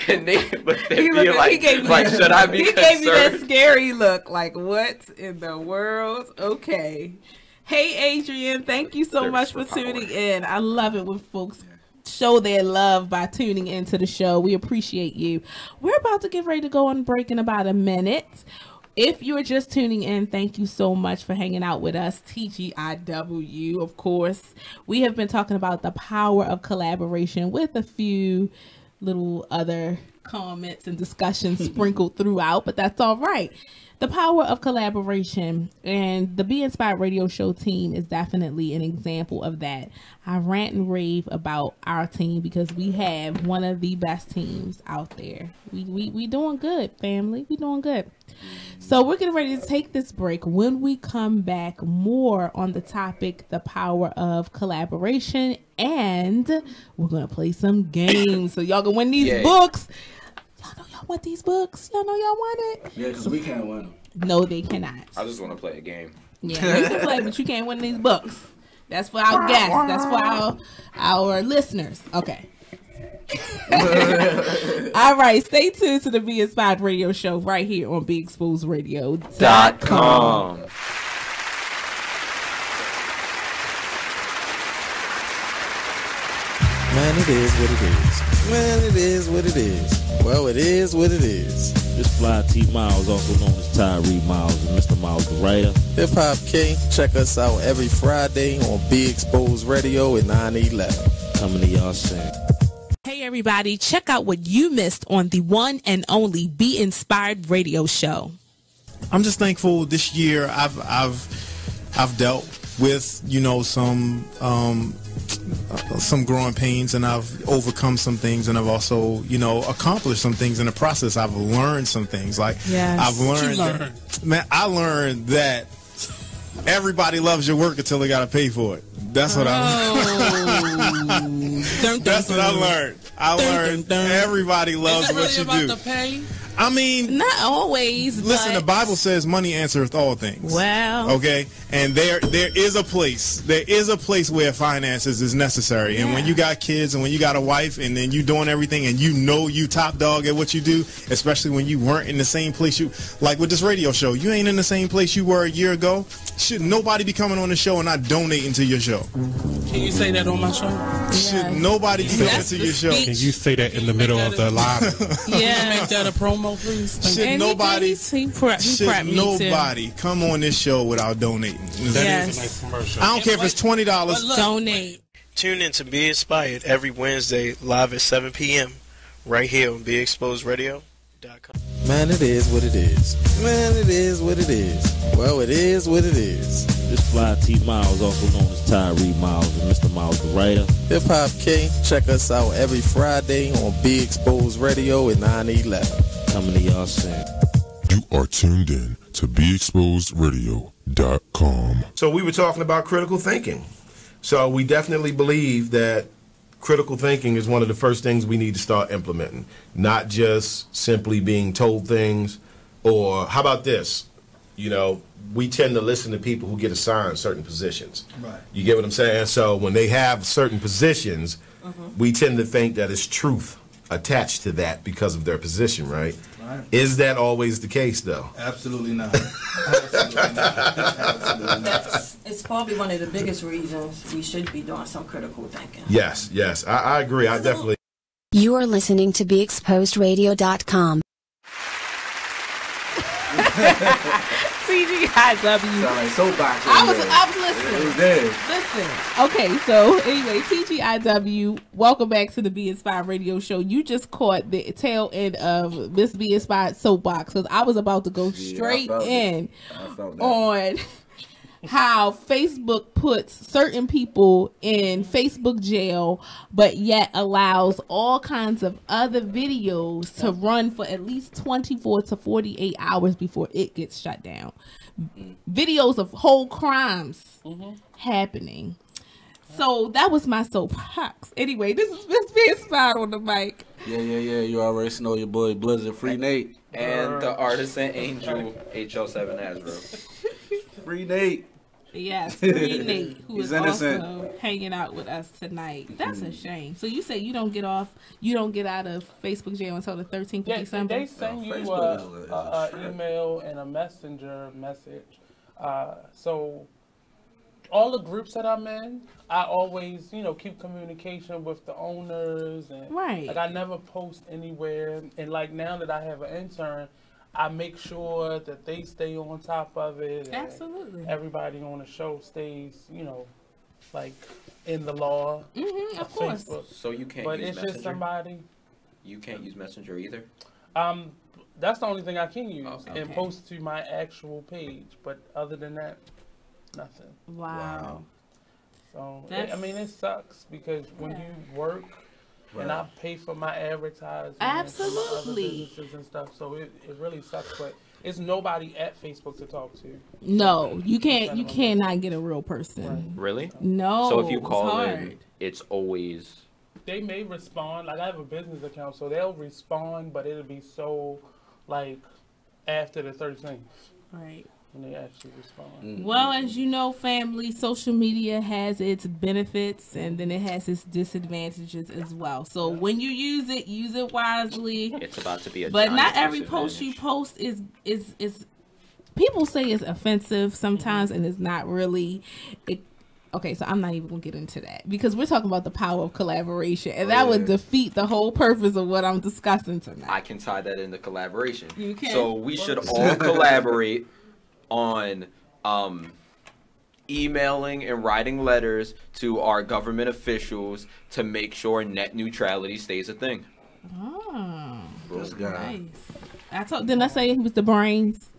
And they be like, should I be concerned? He gave me that scary look, like, what in the world? Okay. Hey, Adrian, thank you so much for tuning in. I love it when folks show their love by tuning into the show. We appreciate you. We're about to get ready to go on break in about a minute. If you're just tuning in, thank you so much for hanging out with us. TGIW, of course. We have been talking about the power of collaboration with a few little other comments and discussions sprinkled throughout, but that's all right. The power of collaboration, and the Be Inspired Radio Show team is definitely an example of that. I rant and rave about our team because we have one of the best teams out there. We doing good, family. We doing good. So we're getting ready to take this break. When we come back, more on the topic, the power of collaboration, and we're going to play some games. So y'all can win these books. Y'all know y'all want these books. Y'all know y'all want it. Yeah, because we can't win them. No, they cannot. I just want to play a game. Yeah, you can play, but you can't win these books. That's for our guests. That's for our listeners. Okay. All right, stay tuned to the Be Inspired Radio Show right here on BeExposedRadio.com. Man, it is what it is. Man, it is what it is. Well, it is what it is. This fly T Miles, also known as Tyree Miles, and Mr. Miles the writer. Hip Hop King, check us out every Friday on Be Exposed Radio at 9/11. Coming to y'all soon. Hey everybody, check out what you missed on the one and only Be Inspired Radio Show. I'm just thankful this year I've dealt with, you know, some growing pains, and I've overcome some things, and I've also, you know, accomplished some things in the process. I've learned some things. Like, yes. I've learned, man, I learned that everybody loves your work until they got to pay for it. That's what That's what I learned. I learned everybody loves what you do. The pay? I mean, not always. Listen, the Bible says money answereth all things. Well, okay, and there is a place. There is a place where finances is necessary. And when you got kids and when you got a wife and then you doing everything and you know you top dog at what you do, especially when you weren't in the same place you like with this radio show. You ain't in the same place you were a year ago. Should nobody be coming on the show and not donating to your show? Can you say that on my show? Should nobody be coming to your show? Can you say that in the middle of the live? Yeah, make that a promo, please. Should nobody come on this show without donating? That is a nice commercial. I don't care if it's $20. Donate. Tune in to Be Inspired every Wednesday live at 7 p.m. right here on BeExposedRadio.com. Man, it is what it is. Man, it is what it is. Well, it is what it is. This Fly T Miles, also known as Tyree Miles, and Mr. Miles the writer. Hip Hop King, check us out every Friday on Be Exposed Radio at 9/11. Coming to y'all soon. You are tuned in to BeExposedRadio.com. So we were talking about critical thinking. So we definitely believe that critical thinking is one of the first things we need to start implementing. Not just simply being told things, or how about this? You know, we tend to listen to people who get assigned certain positions. Right. You get what I'm saying? So when they have certain positions, we tend to think that it's truth attached to that because of their position, right? Right. Is that always the case, though? Absolutely not. Absolutely not. Absolutely not. It's probably one of the biggest reasons we should be doing some critical thinking. Yes, yes, I agree. I definitely. You are listening to BeExposedRadio.com. TGIW. Like soapbox. I was listening. It was there. Listen. Okay, so anyway, TGIW, welcome back to the Be Inspired Radio Show. You just caught the tail end of Miss Be Inspired soapbox because I was about to go straight in on how Facebook puts certain people in Facebook jail, but yet allows all kinds of other videos to run for at least 24 to 48 hours before it gets shut down. Videos of whole crimes happening. So that was my soapbox. Anyway, this is Miss Be Inspired on the mic. Yeah. You already know your boy Blizzard, Free Nate. And the artisan angel, HL7 Azrael. Free Nate. Yes, Free Nate, who is innocent. also hanging out with us tonight. That's a shame. So you say you don't get out of Facebook jail until the 13th of December? They send you a email and a messenger message. So all the groups that I'm in, I always, keep communication with the owners, and right. Like I never post anywhere. And like now that I have an intern, I make sure that they stay on top of it. Absolutely. Everybody on the show stays, like in the law. Of course. Facebook. So you can't But use it's Messenger? just somebody. You can't use Messenger either? That's the only thing I can use Okay. and post to my actual page. But other than that, nothing. Wow. So, it sucks because when you work, and I pay for my advertising, absolutely, and businesses and stuff. So it really sucks, but it's nobody at Facebook to talk to. No, you can't. You cannot get a real person. Really? No. So if you call it's in, hard. it's always. They may respond. Like I have a business account, so they'll respond, but it'll be so like after the 13th. Right. When they actually respond. Well, as you know, family, social media has its benefits and then it has its disadvantages as well. So when you use it wisely. It's about to be a But not giant every post you post is people say it's offensive sometimes and it's not really. Okay, so I'm not even going to get into that because we're talking about the power of collaboration and that would defeat the whole purpose of what I'm discussing tonight. I can tie that into collaboration. You can. So we should all collaborate on emailing and writing letters to our government officials to make sure net neutrality stays a thing. Oh, This guy. nice. Didn't I say he was the brains?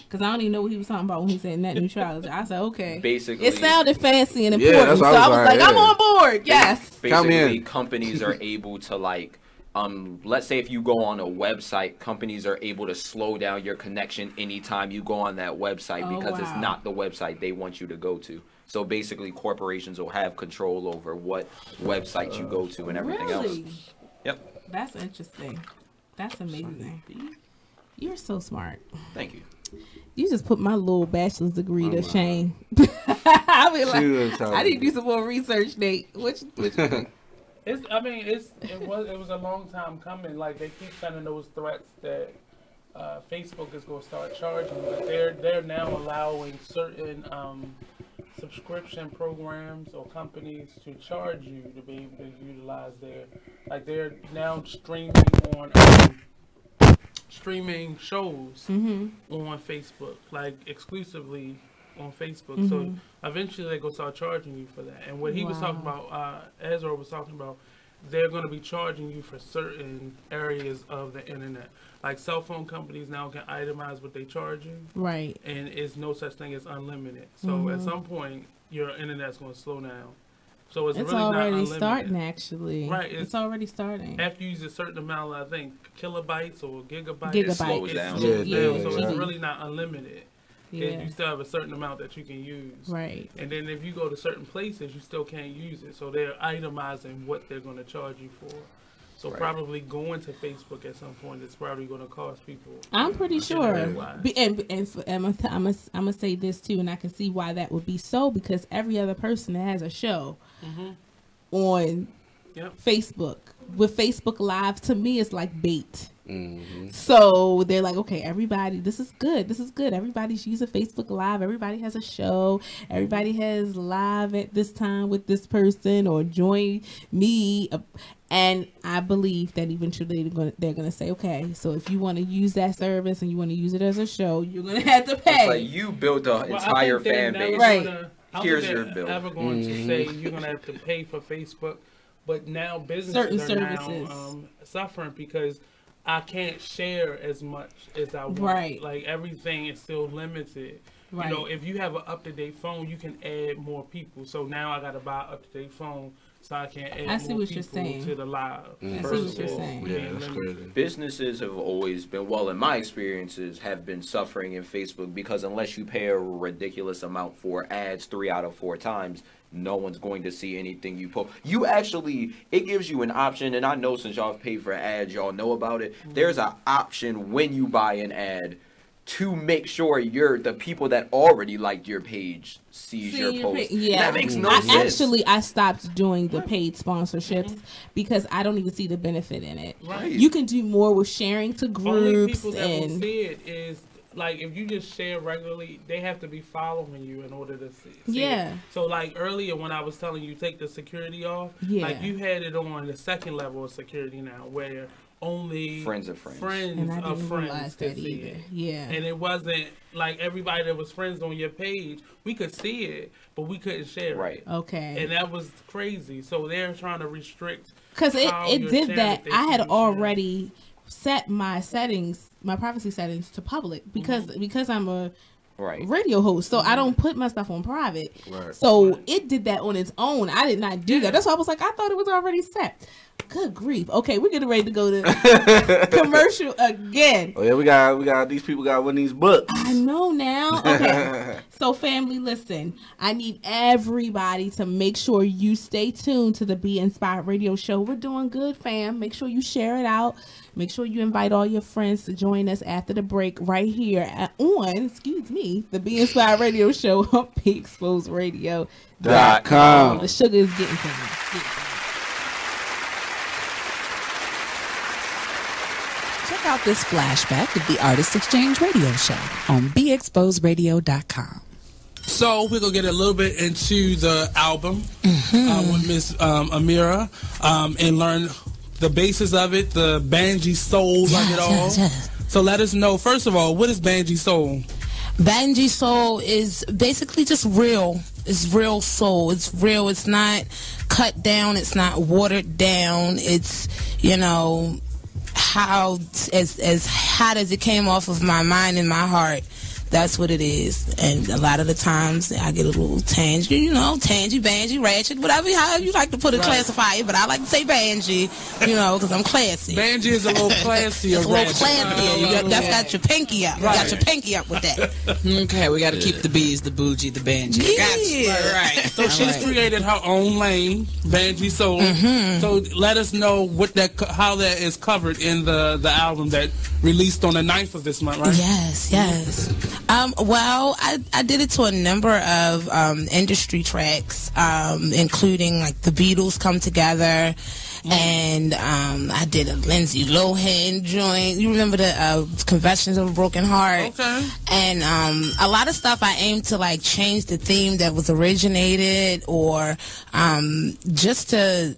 Because I don't even know what he was talking about when he said net neutrality. I said, okay. Basically, it sounded fancy and important, that's so what I was like, I'm on board. Yes. Basically, companies are able to like let's say if you go on a website, companies are able to slow down your connection anytime you go on that website because it's not the website they want you to go to. So basically, corporations will have control over what website you go to and everything else. Yep. That's interesting. That's amazing. You're so smart. Thank you. You just put my little bachelor's degree to shame. I mean, like, I need to do some more research, Nate. What you think? It was a long time coming. Like, they keep sending those threats that Facebook is going to start charging, but they're now allowing certain subscription programs or companies to charge you to be able to utilize they're now streaming shows on Facebook, like exclusively on Facebook. So eventually they're going to start charging you for that. And what he was talking about, Azrael was talking about, they're going to be charging you for certain areas of the internet. Like cell phone companies now can itemize what they charge you. Right. And it's no such thing as unlimited. So at some point, your internet's going to slow down. So it's really not unlimited. It's already starting, actually. Right. It's already starting. After you use a certain amount, I think, kilobytes or gigabytes. It slows down. So it's really not unlimited. Yeah. You still have a certain amount that you can use. Right. And then if you go to certain places, you still can't use it. So they're itemizing what they're going to charge you for. So probably going to Facebook at some point is probably going to cost people. I'm pretty sure. And I'm gonna say this too, and I can see why that would be so, because every other person that has a show on Facebook with Facebook Live, to me, it's like bait. So they're like, okay, everybody, this is good. Everybody's using Facebook Live. Everybody has a show. Everybody has live at this time with this person, or join me. And I believe that eventually they're going to say, okay, so if you want to use that service and you want to use it as a show, you're going to have to pay. It's like you built an entire fan base. Right. Here's your bill. Ever going to say you're going to have to pay for Facebook? But now businesses are now suffering because I can't share as much as I want. Right. Like everything is still limited. Right. You know, if you have an up-to-date phone, you can add more people. So now I got to buy an up-to-date phone so I can add more people to the live. I see what you're saying. Yeah, that's crazy. Businesses have always been, well, in my experiences, have been suffering in Facebook because unless you pay a ridiculous amount for ads 3 out of 4 times, no one's going to see anything you post. You actually, it gives you an option, and I know since y'all have paid for ads, y'all know about it. There's an option when you buy an ad to make sure the people that already liked your page sees your post. That makes no sense. Actually, I stopped doing the paid sponsorships because I don't even see the benefit in it. Right. You can do more with sharing to groups. Only people that will see it is, like, if you just share regularly, they have to be following you in order to see it. So, like, earlier when I was telling you take the security off, like, you had it on the second level of security now, where only friends of friends. And I didn't realize that either. Yeah. And it wasn't like everybody that was friends on your page, we could see it, but we couldn't share it. Okay. And that was crazy. So they're trying to restrict. Because it did that. I had already set my settings, my privacy settings to public because I'm a radio host, so I don't put my stuff on private. So it did that on its own. I did not do that. That's why I was like, I thought it was already set. Good grief. Okay, we're getting ready to go to commercial again. Oh yeah, we got these people got one of these books. I know now. Okay. So family, listen. I need everybody to make sure you stay tuned to the Be Inspired Radio Show. We're doing good, fam. Make sure you share it out. Make sure you invite all your friends to join us after the break right here on, the Be Inspired Radio Show on BeExposedRadio.com. The sugar is getting to me. Check out this flashback of the Artist Exchange Radio Show on BeExposedRadio.com. So we're going to get a little bit into the album with Miss Amira and learn the basis of it, the Banji soul of it all. So let us know, first of all, what is Banji soul? Banji soul is basically just real. It's real soul. It's real. It's not cut down. It's not watered down. It's, you know, how as hot as it came off of my mind and my heart. That's what it is. And a lot of the times I get a little tangy, bangy, ratchet, however you like to put it, classify it. But I like to say bangy, because I'm classy. Bangy is a little classier. It's a little classier. That's got your pinky up. Right. You got your pinky up with that. Okay, we got to keep the B's, the bougie, the bangy. Yeah. Right. So she's created her own lane, Banji Soul. So let us know how that is covered in the album that released on the 9th of this month, right? Yes. Well, I did it to a number of industry tracks, including like the Beatles Come Together, and I did a Lindsay Lohan joint. You remember the Confessions of a Broken Heart? Okay. And a lot of stuff I aimed to like change the theme that was originated, or just to.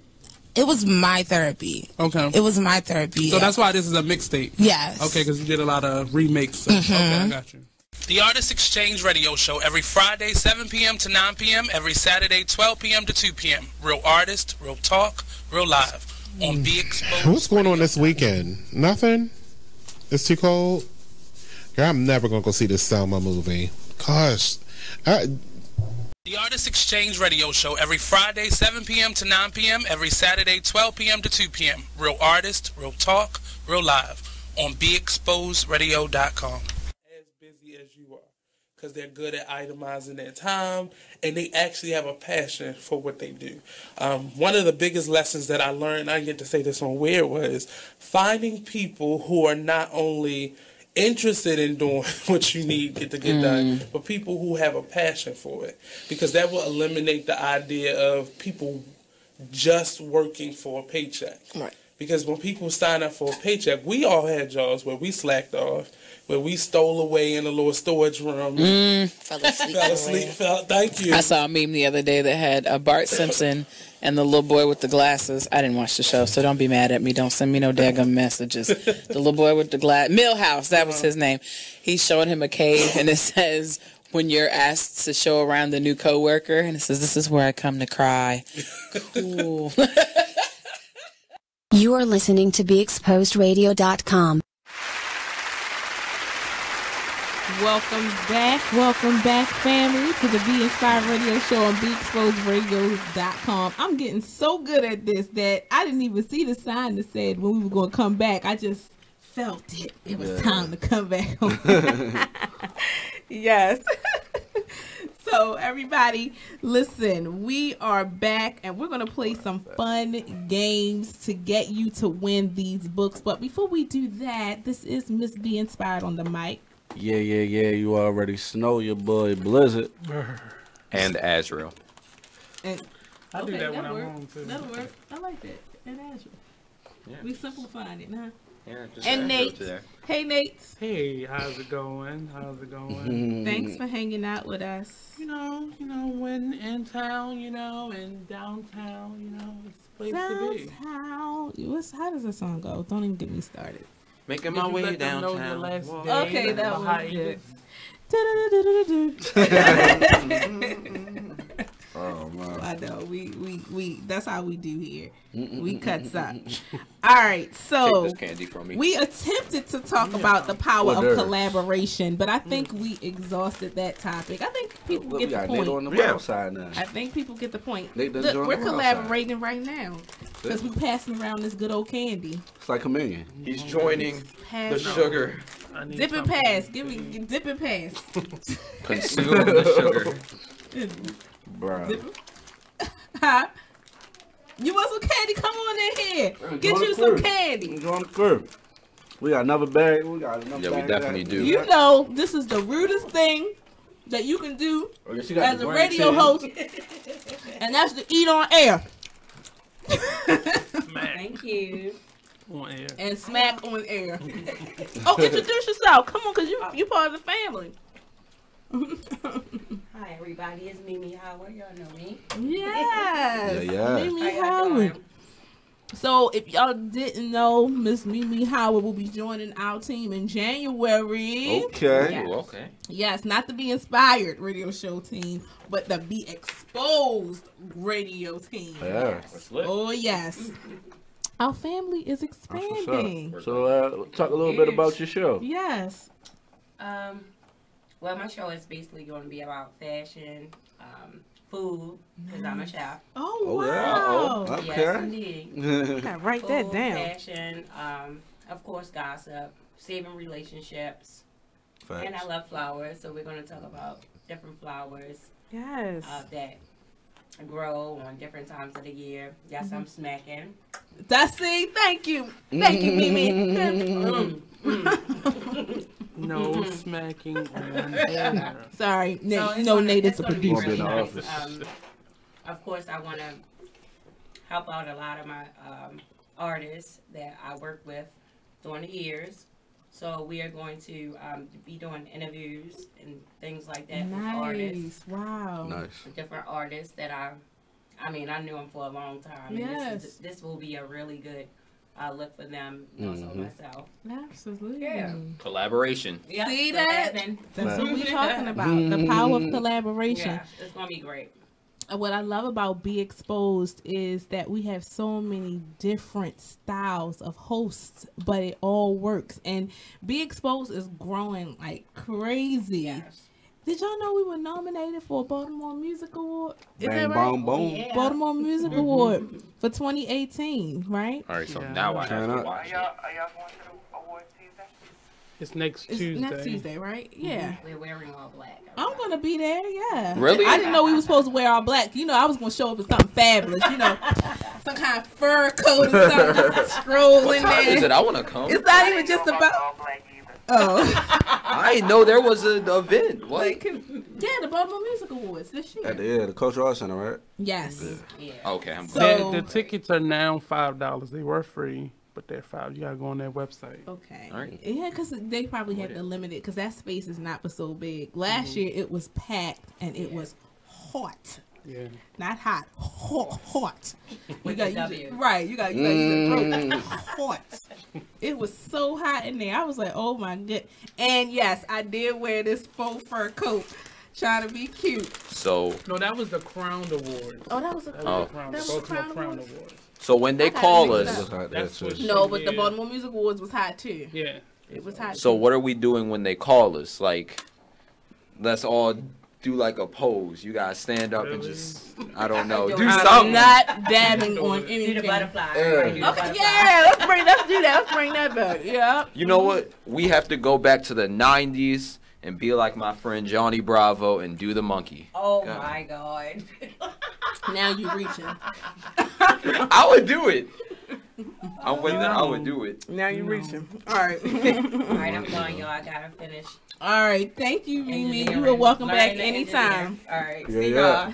It was my therapy. Okay. It was my therapy. So that's why this is a mixtape. Yes. Okay, because you did a lot of remakes. Okay, I got you. The Artist Exchange Radio Show every Friday, 7 p.m. to 9 p.m. Every Saturday, 12 p.m. to 2 p.m. Real artist, real talk, real live. On Be Exposed. What's going on this weekend? Nothing? It's too cold? Girl, I'm never going to go see this Selma movie. Gosh. The Artist Exchange Radio Show every Friday, 7 p.m. to 9 p.m. Every Saturday, 12 p.m. to 2 p.m. Real artist, real talk, real live. On BeExposedRadio.com. As busy as you are. Because they're good at itemizing their time. And they actually have a passion for what they do. One of the biggest lessons that I learned, I get to say this on Weird, was finding people who are not only interested in doing what you need to get done, but people who have a passion for it, because that will eliminate the idea of people just working for a paycheck. Right. Because when people sign up for a paycheck, we all had jobs where we slacked off, where we stole away in a little storage room. Fell asleep. Thank you. I saw a meme the other day that had Bart Simpson and the little boy with the glasses. I didn't watch the show, so don't be mad at me. Don't send me no daggum messages. The little boy with the glass, Millhouse, that was his name. He's showing him a cave, and it says, when you're asked to show around the new coworker, and it says, this is where I come to cry. Cool. You are listening to BeExposedRadio.com. Welcome back, family, to the Be Inspired Radio Show on BeExposedRadio.com. I'm getting so good at this that I didn't even see the sign that said when we were going to come back. I just felt it. It was time to come back home. Yes. So, everybody, listen, we are back, and we're going to play some fun games to get you to win these books. But before we do that, this is Miss Be Inspired on the mic. Yeah. You already know your boy Blizzard. And Azrael. And, I do that when I'm home, too. That'll work. I like that. And Azrael. Yeah. We simplifying it, huh? Yeah, and Nate. Hey, Nate. Hey, how's it going? Thanks for hanging out with us. You know, when in town, and downtown, it's a place to be. Downtown. How does the song go? Don't even get me started. Making my way downtown. Okay, that was good. Oh man. I know. We that's how we do here. We cuts up. All right, so Take this candy from me. we attempted to talk about the power of collaboration, but I think we exhausted that topic. I think people get the point. On the outside now. I think people get the point. Look, we're collaborating right now because we're passing around this good old candy. It's like communion. He's joining the sugar. Dip and pass. Give me dip and pass. Consume the sugar. Bro. Huh? You want some candy? Come on in here. Get you some candy. Enjoy the curve. We got another bag. We definitely do. You know, this is the rudest thing that you can do as a radio host, and that's to eat on air. Thank you. On air. And smack on air. Oh, introduce yourself. Come on, because you part of the family. Hi, everybody. It's Mimi Howard. Y'all know me. Yes. Yeah. Mimi Howard. So, if y'all didn't know, Miss Mimi Howard will be joining our team in January. Okay. Yes. Okay. Yes, not the Be Inspired radio show team, but the Be Exposed radio team. Yeah. Oh, yes. Our family is expanding. So, talk a little bit about your show. Yes. Well, my show is basically going to be about fashion, food, because I'm a chef. Oh, wow. Yeah. Oh, okay. Yes, indeed. Gotta write food, that down. Fashion, of course, gossip, saving relationships. Facts. And I love flowers, so we're going to talk about different flowers. Yes. That grow on different times of the year. Yes, I'm smacking. That's it. Thank you. Thank you, Mimi. No smacking on air. Sorry, So Nate is a it's gonna be producer. really nice. Of course, I want to help out a lot of my artists that I work with during the years. So we are going to be doing interviews and things like that with artists. Wow. Nice. With different artists that I mean, I knew them for a long time. Yes. And this will be a really good look for them, also myself. Absolutely. Yeah. Collaboration. Yep. See So that? That's what we're talking about. The power of collaboration. Yeah, it's going to be great. What I love about Be Exposed is that we have so many different styles of hosts, but it all works. And Be Exposed is growing like crazy. Yes. Did y'all know we were nominated for a Baltimore Music Award? Is Bang, that right? boom, boom. Yeah. Baltimore Music Award for 2018, right? All right, so now I have to watch it. Are y'all going to the award season? It's next It's Tuesday. next Tuesday, right? Yeah. We're wearing all black. I'm gonna be there, yeah. Really? I didn't know we were supposed to wear all black. You know, I was gonna show up in something fabulous. You know, some kind of fur coat or something. Just stroll What in time there. is it? I want to come. It's not even just about. Oh, I didn't know there was an event. What? yeah, the Baltimore Music Awards this year. At the Cultural Arts Center, right? Yes. Yeah. Okay, I'm So- The tickets are now $5. They were free, but they're $5. You gotta go on their website. Okay. All right. Yeah, because they probably have to limit it because that space is not so big. Last year it was packed and it was hot. Yeah. Not hot, hot. With the W. Right, you got use the hot. It was so hot in there. I was like, oh my god. And yes, I did wear this faux fur coat, trying to be cute. So, No, that was the Crown Award. Oh, that was a That Oh. was the Crown, That was the the Baltimore Crown Crown Award? Award. so when they I got call mixed us, up. That's hot, That's that's what it. No, but the Yeah. Baltimore Music Awards was hot too. Yeah. It was hot. so too. what are we doing when they call us? Like, let's all do like a pose. You gotta stand up and just, I don't know, do I'm something. not dabbing on Do anything. the butterfly. Yeah. Right, do the Okay, butterfly. yeah, let's do that. Let's bring that back. Yeah. You know what? We have to go back to the 90s and be like my friend Johnny Bravo and do the monkey. Oh God. my God. Now you reaching. I would do it. I'm with that. I would do it. Now you reaching. All right. All right, I'm going, y'all. I gotta finish. All right. Thank you, Mimi. You engineering. are welcome Learn back the anytime. engineer. All right. Yeah, See yeah.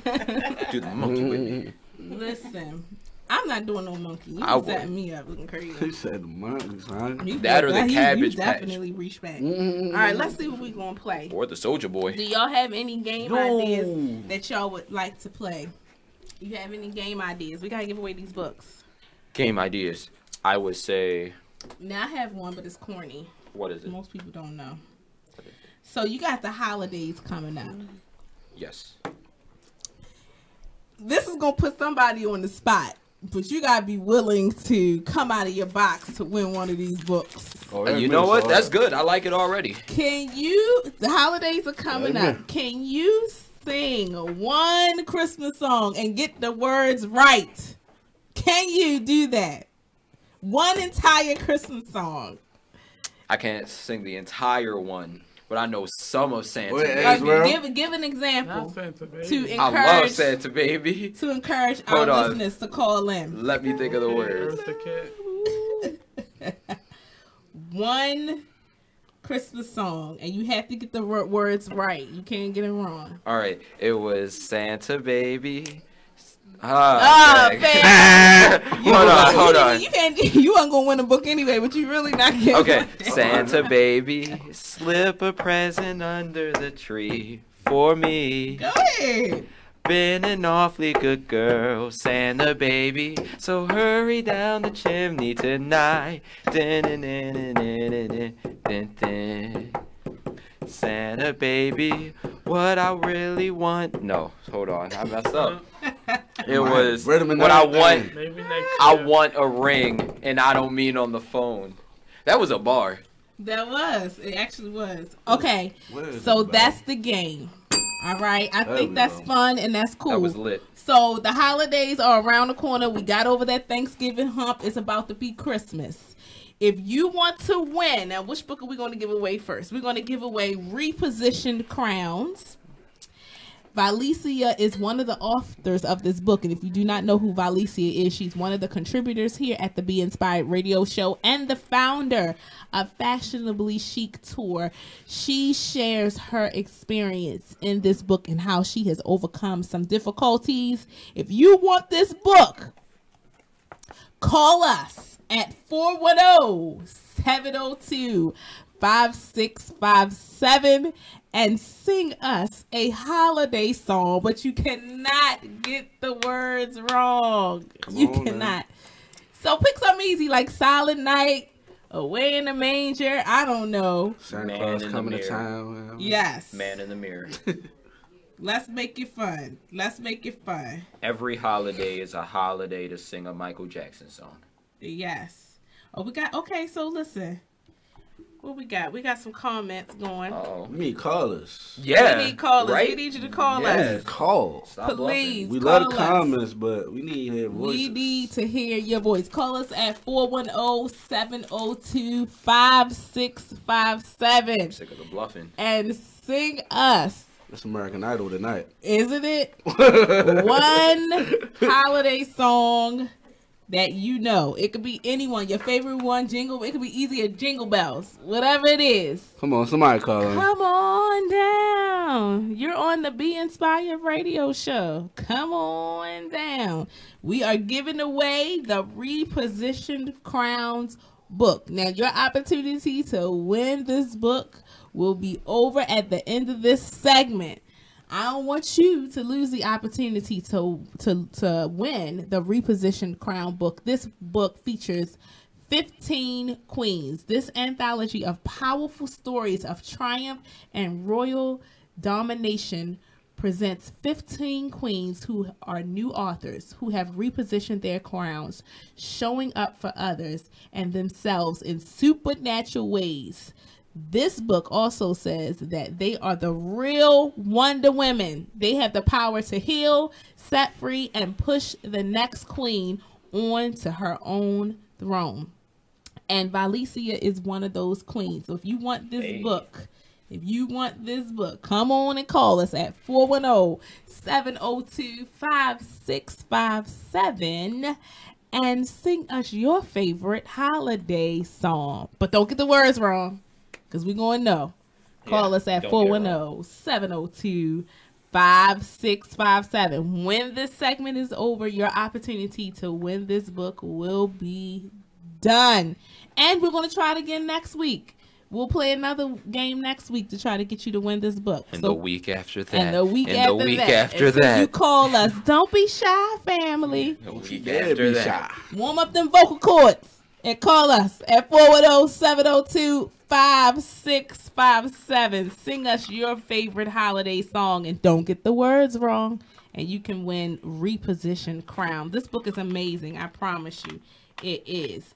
y'all. Do the monkey with me. Listen, I'm not doing no monkey. You I was would. setting me up looking crazy. He said the monkeys, huh? You That or the you Cabbage Patch. definitely reach back. All right, let's see what we gonna play. Or the Soldier Boy. Do y'all have any game ideas that y'all would like to play? You have any game ideas? We gotta give away these books. Game ideas. I would say, Now I have one, but it's corny. what is it? Most people don't know. So you got the holidays coming up. Yes. This is gonna put somebody on the spot, but you gotta be willing to come out of your box to win one of these books. Oh, You know what? That's good. I like it already. Can you? The holidays are coming up. Can you sing one Christmas song and get the words right? Can you do that? One entire Christmas song. I can't sing the entire one, but I know some of Santa. Wait, Baby. Azrael? Give an example Not Santa Baby. to I love encourage Santa Baby. to encourage Hold our on. listeners to call in. Let me think of the words. Eartha Kitt. One Christmas song, and you have to get the words right. You can't get it wrong. All right, it was Santa Baby. Ah, dang. Hold on. You can't. You weren't gonna win a book anyway, but you really not getting. Okay, Santa Baby, slip a present under the tree for me. Go ahead. Been an awfully good girl, Santa Baby, so hurry down the chimney tonight. Dun-dun-dun-dun-dun-dun-dun. Santa Baby, what I really want. No, hold on, I messed up. It was what I want. Maybe next I year. want a ring, and I don't mean on the phone. That was a bar. That was. It actually was. Okay, so that's the game. All right. I think that's fun and that's cool. That was lit. So the holidays are around the corner. We got over that Thanksgiving hump. It's about to be Christmas. If you want to win, now which book are we going to give away first? We're going to give away Repositioned Crowns. Valicia is one of the authors of this book, and if you do not know who Valicia is, she's one of the contributors here at the Be Inspired Radio Show and the founder of Fashionably Chic Tour. She shares her experience in this book and how she has overcome some difficulties. If you want this book, call us at 410-702-5657 and sing us a holiday song, but you cannot get the words wrong. You cannot. So pick something easy like Silent Night, Away in the Manger, I don't know. Santa Claus coming to town. Yes. Man in the Mirror. Let's make it fun. Let's make it fun. Every holiday is a holiday to sing a Michael Jackson song. Yes. Oh, we got, okay, so listen. What we got? We got some comments going. We need callers. Yeah. We need callers. Right? We need you to call Yeah, us. call. Please. We call love the us. comments, but we need your voices. We need to hear your voice. Call us at 410-702-5657. I'm sick of the bluffing. And sing us. It's American Idol tonight. Isn't it? One holiday song that you know. It could be anyone. Your favorite one, Jingle. It could be easy as Jingle Bells. Whatever it is. Come on, somebody call in. Come on down. You're on the Be Inspired Radio Show. Come on down. We are giving away the Repositioned Crowns book. Now, your opportunity to win this book will be over at the end of this segment. I don't want you to lose the opportunity to win the Repositioned Crown book. This book features 15 queens. This anthology of powerful stories of triumph and royal domination presents 15 queens who are new authors who have repositioned their crowns, showing up for others and themselves in supernatural ways. This book also says that they are the real Wonder Women. They have the power to heal, set free, and push the next queen on to her own throne. And Valicia is one of those queens. So if you want this book, come on and call us at 410-702-5657 and sing us your favorite holiday song. But don't get the words wrong, because we're going to know. Call us at 410-702-5657. When this segment is over, your opportunity to win this book will be done. And we're going to try it again next week. We'll play another game next week to try to get you to win this book. And the week after that. And the week after after that. that. You call us. Don't be shy, family. The week after that. Warm up them vocal cords and call us at 410-702-5657. Sing us your favorite holiday song and don't get the words wrong. And you can win Repositioned Crown. This book is amazing. I promise you it is.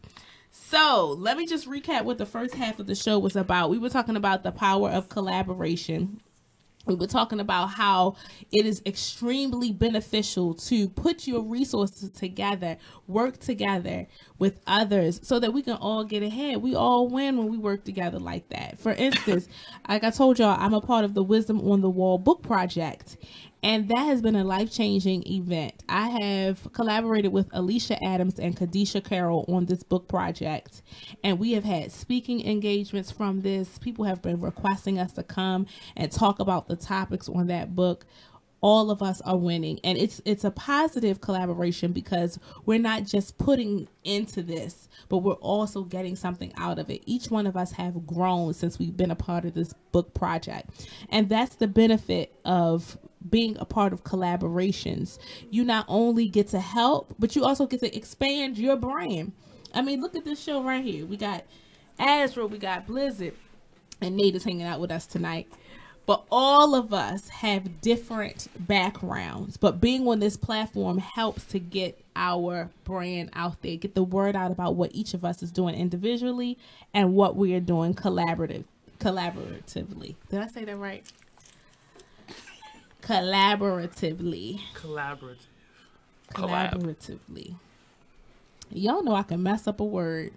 So let me just recap what the first half of the show was about. We were talking about the power of collaboration. We were talking about how it is extremely beneficial to put your resources together, work together with others so that we can all get ahead. We all win when we work together like that. For instance, like I told y'all, I'm a part of the Wisdom on the Wall book project. And that has been a life-changing event. I have collaborated with Alicia Adams and Kadisha Carroll on this book project. And we have had speaking engagements from this. People have been requesting us to come and talk about the topics on that book. All of us are winning. And it's a positive collaboration because we're not just putting into this, but we're also getting something out of it. Each one of us have grown since we've been a part of this book project. And that's the benefit of being a part of collaborations. You not only get to help, but you also get to expand your brand. I mean, look at this show right here. We got Azrael, we got Blizzard, and Nate is hanging out with us tonight. But all of us have different backgrounds. But being on this platform helps to get our brand out there, get the word out about what each of us is doing individually and what we are doing collaboratively. Did I say that right? Collaboratively. Collaboratively. Y'all know I can mess up a word.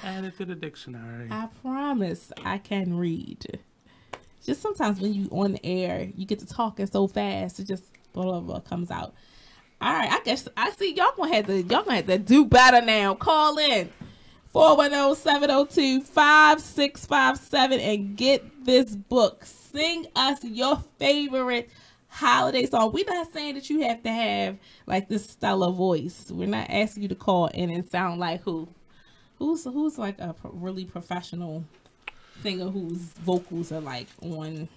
Add it to the dictionary. I promise I can read. Just sometimes when you on the air, you get to talking so fast, it just whatever comes out. All right, I guess I see y'all gonna have to do better now. Call in 410-702-5657 and get this book. Sing us your favorite holiday song. We're not saying that you have to have like this stellar voice. We're not asking you to call in and sound like who's like a really professional singer whose vocals are like on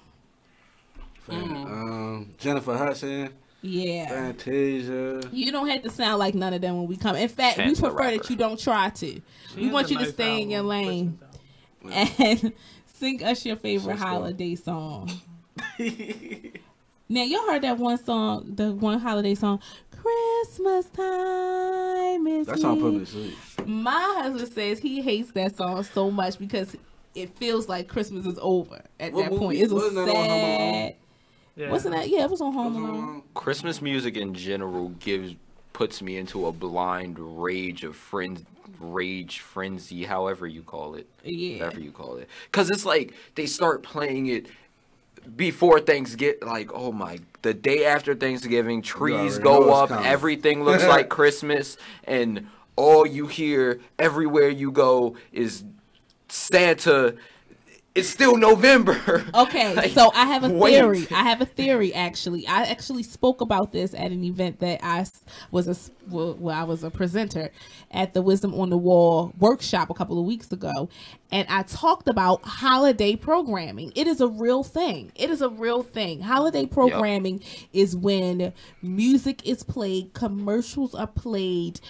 Jennifer Hudson. Yeah. Fantasia. You don't have to sound like none of them when we come. In fact, we prefer that you don't try to. We want you to stay in your lane and sing us your favorite holiday song. Now, y'all heard that one song, the one holiday song, Christmas time is That song put me to sleep. My husband says he hates that song so much because it feels like Christmas is over at that point. It's a sad... Wasn't that? Yeah, it was on Home Alone. Christmas music in general puts me into a blind rage frenzy, however you call it. Yeah. Whatever you call it. Because it's like they start playing it before Thanksgiving, like, oh my, the day after Thanksgiving, trees go up, everything looks like Christmas, and all you hear everywhere you go is Santa. It's still November. Okay, like, so I have a theory. Actually. I actually spoke about this at an event that I was a presenter at the Wisdom on the Wall workshop a couple of weeks ago. And I talked about holiday programming. It is a real thing. Holiday programming is when music is played, commercials are played.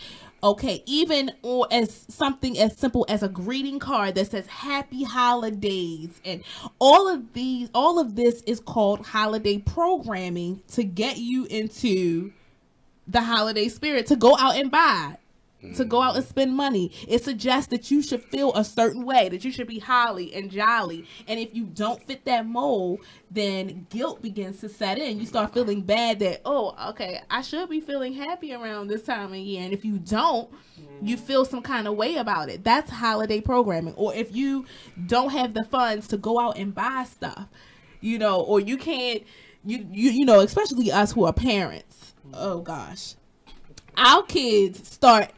Okay, even or as something as simple as a greeting card that says Happy Holidays, and all of this is called holiday programming to get you into the holiday spirit, to go out and buy, to go out and spend money. It suggests that you should feel a certain way, that you should be holly and jolly. And if you don't fit that mold, then guilt begins to set in. You start feeling bad that, oh, okay, I should be feeling happy around this time of year. And if you don't, you feel some kind of way about it. That's holiday programming. Or if you don't have the funds to go out and buy stuff, or you can't, especially us who are parents. Oh gosh. Our kids start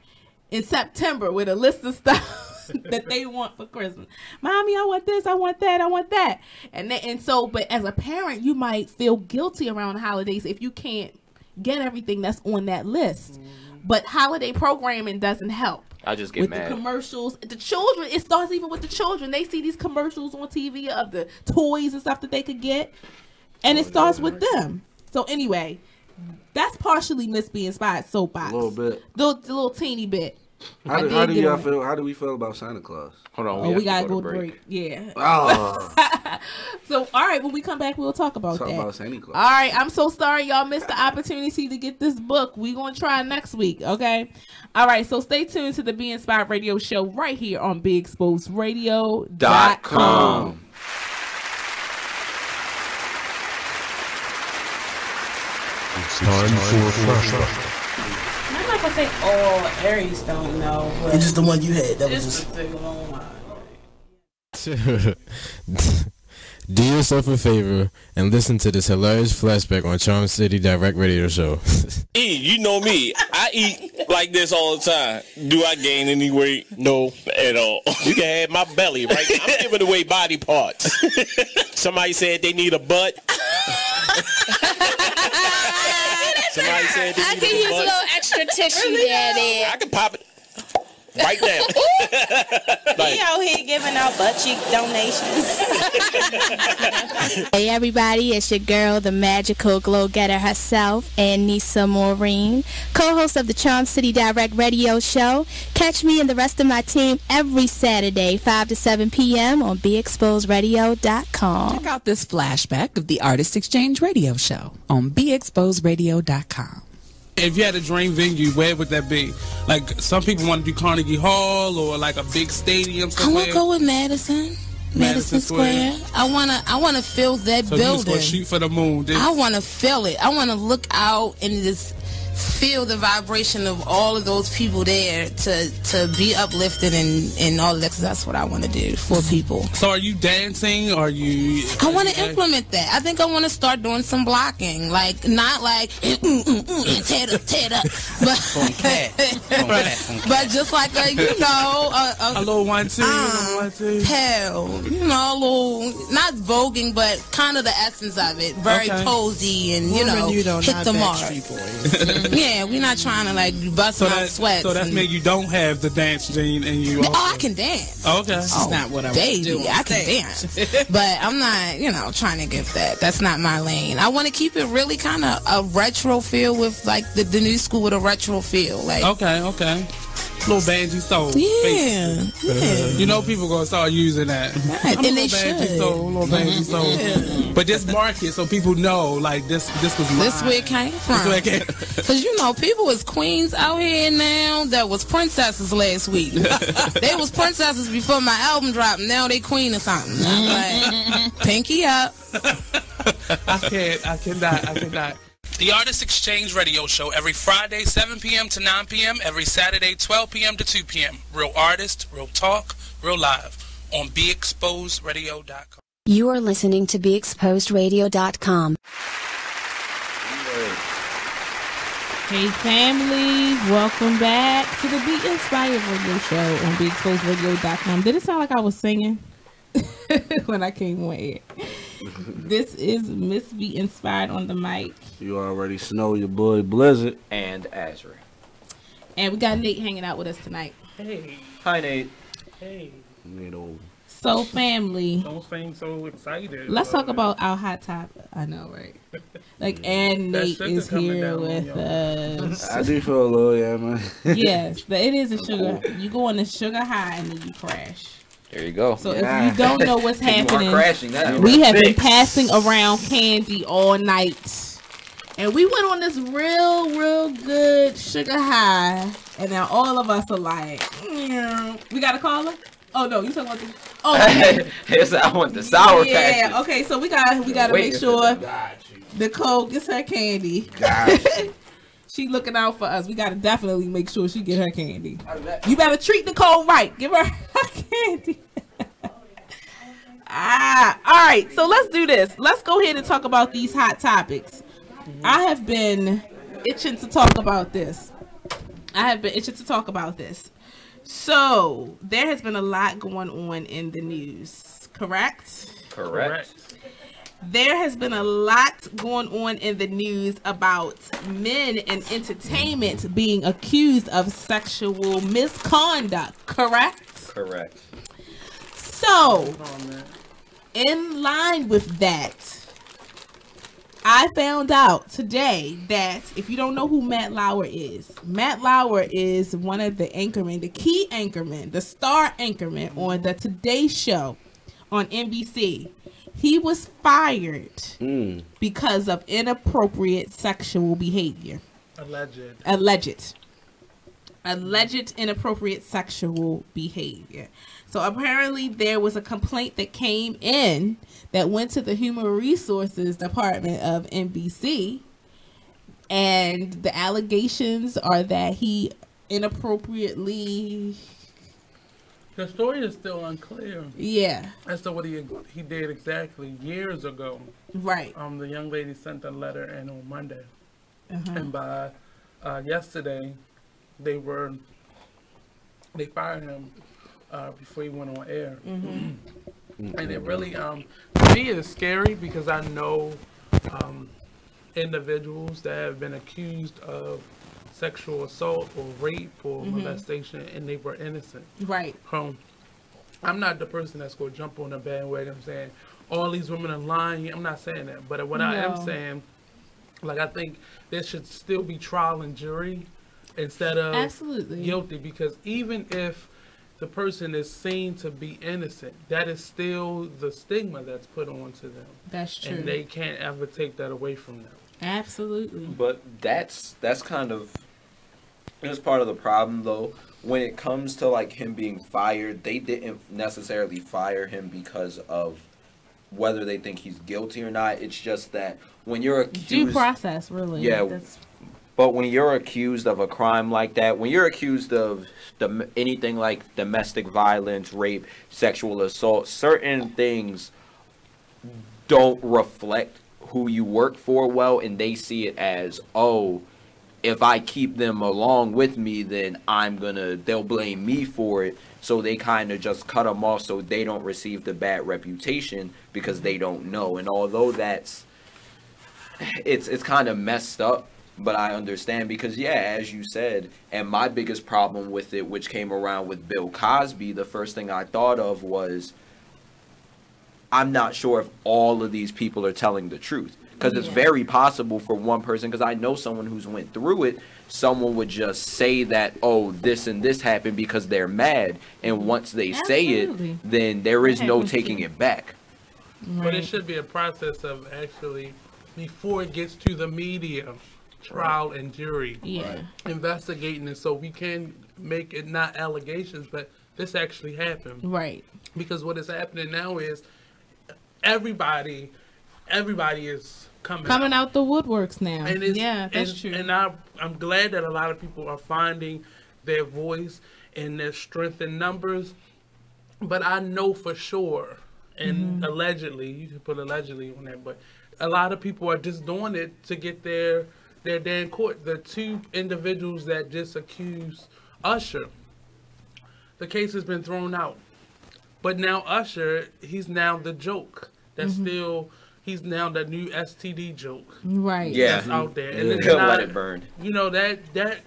in September with a list of stuff that they want for Christmas. Mommy, I want this, I want that, I want that. But as a parent, you might feel guilty around the holidays if you can't get everything that's on that list. But holiday programming doesn't help. I just get mad. The commercials, the children, it starts even with the children. They see these commercials on TV of the toys and stuff that they could get. And it starts with them. So anyway, that's partially Miss B Inspired soapbox. A little bit. The little teeny bit. How do y'all feel? How do we feel about Santa Claus? Hold on, we gotta go to break. Yeah. Oh. So all right, when we come back, we'll talk about that. Talk about Santa Claus. All right, I'm so sorry y'all missed the opportunity to get this book. We gonna try next week, okay? All right, so stay tuned to the Be Inspired Radio Show right here on BeExposedRadio.com. It's time for a flashback. I'm not gonna say all Aries don't know. But it's just the one you had. That was just. Do yourself a favor and listen to this hilarious flashback on Charm City Direct Radio Show. You know me. I eat like this all the time. Do I gain any weight? No, at all. You can have my belly, right? I'm giving away body parts. Somebody said they need a butt. Somebody said they need I can use a little extra tissue there. I can pop it. right now. He out here giving out butt cheek donations. Hey everybody, it's your girl, the magical glow getter herself, Anissa Maureen, co-host of the Charm City Direct Radio Show. Catch me and the rest of my team every Saturday, 5 to 7 p.m. on BeExposedRadio.com. Check out this flashback of the Artist Exchange Radio Show on BeExposedRadio.com. If you had a dream venue, where would that be? Like, some people want to do Carnegie Hall or like a big stadium somewhere. I want to go with Madison Square. I wanna feel that So building. you just gonna shoot for the moon. I want to feel it. I want to look out and just feel the vibration of all of those people there to be uplifted and all of that, 'cause that's what I want to do for people. So are you dancing? Are you? I want to implement that. I think I want to start doing some blocking, like not like tear it up, but just like a little 1-2, hell, a little not voguing, but kind of the essence of it, very posy and hit the mark. Yeah, we're not trying to like bust out sweats. So that's mean you don't have the dance gene and you. Oh, I can dance. Okay, that's not what I'm doing. I can dance, but I'm not, trying to get that. That's not my lane. I want to keep it really kind of a retro feel with like the new school with a retro feel. Like okay. Little Banji Soul. Yeah. People gonna start using that. Right. I'm And a they little Banji Soul. Yeah. But just mark it so people know, like, this was mine. This where it came from. Because, people was queens out here now that was princesses last week. They was princesses before my album dropped. Now they queen or something. Like, pinky up. I cannot. The Artist Exchange Radio Show every Friday, 7 p.m. to 9 p.m., every Saturday, 12 p.m. to 2 p.m. Real artist, real talk, real live on BeExposedRadio.com. You are listening to BeExposedRadio.com. Hey family, welcome back to the Be Inspired Radio Show on BeExposedRadio.com. Did it sound like I was singing when I came on air? This is Miss Be Inspired on the mic. You already know your boy Blizzard. And Azrael. And we got Nate hanging out with us tonight. Hey. Hi, Nate. Hey. So family. Don't seem so excited. Let's talk about our hot topic. I know, right? And Nate is here with us. I do feel a little, man. Yes, but it is a sugar. You go on a sugar high and then you crash. There you go. So if you don't know what's happening, crashing now. we have been passing around candy all night. And we went on this real good sugar high. And now all of us are like, we got a caller? Oh, no, you talking about the... Oh, okay. I want the sour patch. Yeah, okay, so we gotta make sure Nicole gets her candy. She looking out for us. We gotta definitely make sure she get her candy. You better treat Nicole right. Give her candy. All right. So let's do this. Let's go ahead and talk about these hot topics. I have been itching to talk about this. So there has been a lot going on in the news. Correct. There has been a lot going on in the news about men in entertainment being accused of sexual misconduct, correct? Correct. So, in line with that, I found out today that if you don't know who Matt Lauer is one of the anchormen, the key anchorman, the star anchorman on the Today Show on NBC. He was fired because of inappropriate sexual behavior. Alleged inappropriate sexual behavior. So apparently there was a complaint that came in that went to the Human Resources Department of NBC. And the allegations are that he inappropriately... The story is still unclear. Yeah. As to what he did exactly years ago. Right. The young lady sent a letter in on Monday. And by yesterday, they fired him before he went on air. And it really, to me, is scary because I know individuals that have been accused of sexual assault or rape or molestation, and they were innocent. Right. I'm not the person that's going to jump on the bandwagon saying all these women are lying. I'm not saying that. But what I am saying, like, I think there should still be trial and jury instead of guilty, because even if the person is seen to be innocent, that is still the stigma that's put onto them. That's true. And they can't ever take that away from them. Absolutely. But that's kind of, it's part of the problem, though. When it comes to like him being fired, they didn't necessarily fire him because of whether they think he's guilty or not. It's just that when you're accused, due process, really. Yeah. But when you're accused of a crime like that, when you're accused of anything like domestic violence, rape, sexual assault, certain things don't reflect who you work for well, and they see it as, oh, if I keep them along with me, then they'll blame me for it. So they kind of just cut them off so they don't receive the bad reputation because they don't know. And although it's kind of messed up, but I understand because, yeah, as you said, and my biggest problem with it, which came around with Bill Cosby, the first thing I thought of was, I'm not sure if all of these people are telling the truth. Because it's very possible for one person, because I know someone who's went through it, someone would just say that, oh, this and this happened because they're mad. And once they say it, then there is no taking it back. But it should be a process of actually, before it gets to the media, trial and jury. Investigating it so we can make it not allegations, but this actually happened. Right. Because what is happening now is everybody is coming out the woodworks now. And that's true. And I'm glad that a lot of people are finding their voice and their strength in numbers. But I know for sure, and allegedly, you can put allegedly on that, but a lot of people are just doing it to get their day in court. The two individuals that just accused Usher, the case has been thrown out. But now Usher, he's now the joke. That's he's now the new STD joke. Right. That's out there. And He'll let it burn. You know, that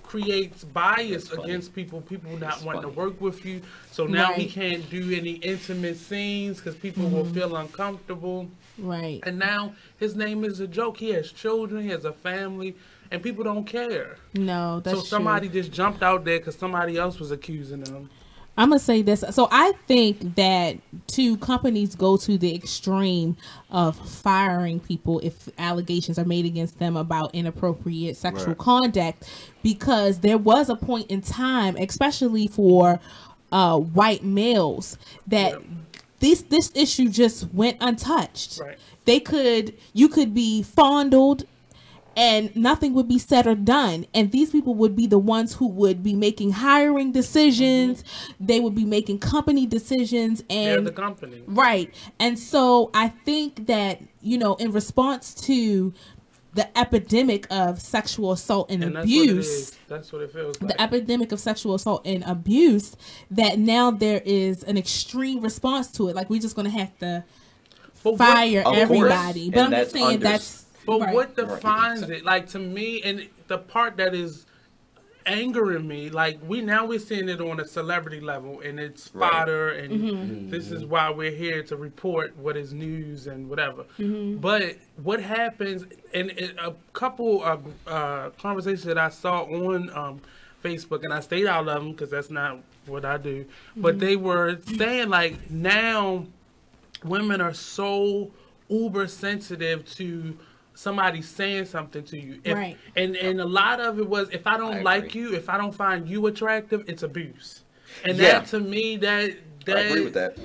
creates bias against people not wanting to work with you. So now he can't do any intimate scenes because people will feel uncomfortable. Right. And now his name is a joke. He has children, he has a family, and people don't care. No, that's so somebody just jumped out there because somebody else was accusing them. I'm going to say this. So I think that companies go to the extreme of firing people if allegations are made against them about inappropriate sexual conduct, because there was a point in time, especially for white males, that this issue just went untouched. Right. You could be fondled and nothing would be said or done. And these people would be the ones who would be making hiring decisions. They would be making company decisions. And they're the company. Right. And so I think that, in response to the epidemic of sexual assault and abuse. That's what it feels like. The epidemic of sexual assault and abuse, that now there is an extreme response to it. Like, we're just going to have to fire everybody. But I'm just saying that's... But what defines it? Like, to me, and the part that is angering me, like, we're seeing it on a celebrity level, and it's fodder, and this is why we're here to report what is news and whatever. But what happens, and a couple of conversations that I saw on Facebook, and I stayed out of them because that's not what I do, but they were saying, like, now women are so uber sensitive to somebody saying something to you. And a lot of it was, if I don't like you, if I don't find you attractive, it's abuse. And that, to me, that I agree with that.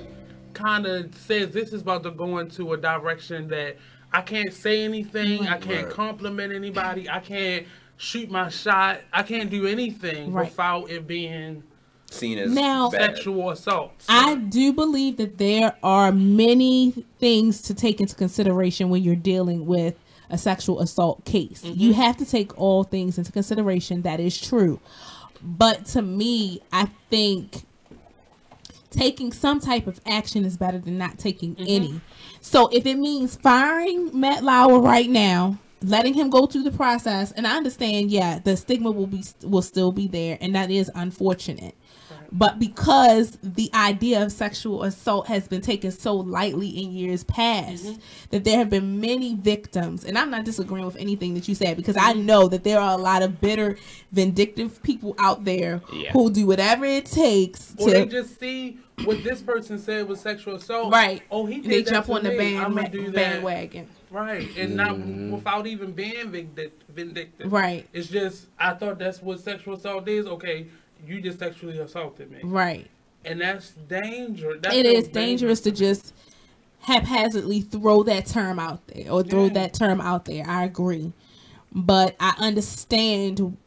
Kind of says this is about to go into a direction that I can't say anything, I can't compliment anybody, I can't shoot my shot, I can't do anything without it being seen as sexual assault. I do believe that there are many things to take into consideration when you're dealing with a sexual assault case. You have to take all things into consideration. That is true. But to me, I think taking some type of action is better than not taking any. So if it means firing Matt Lauer right now, letting him go through the process. And I understand, yeah, the stigma will still be there, and that is unfortunate. But because the idea of sexual assault has been taken so lightly in years past, that there have been many victims, and I'm not disagreeing with anything that you said, because I know that there are a lot of bitter, vindictive people out there who do whatever it takes or they just see what this person said was sexual assault. Right. Oh, he did they that jump to on the me. I'm gonna do that. bandwagon. Right, and not without even being vindictive. Right. It's just, I thought that's what sexual assault is. Okay, you just sexually assaulted me. Right. And that's dangerous. It is dangerous to just haphazardly throw that term out there or throw that term out there. I agree. But I understand,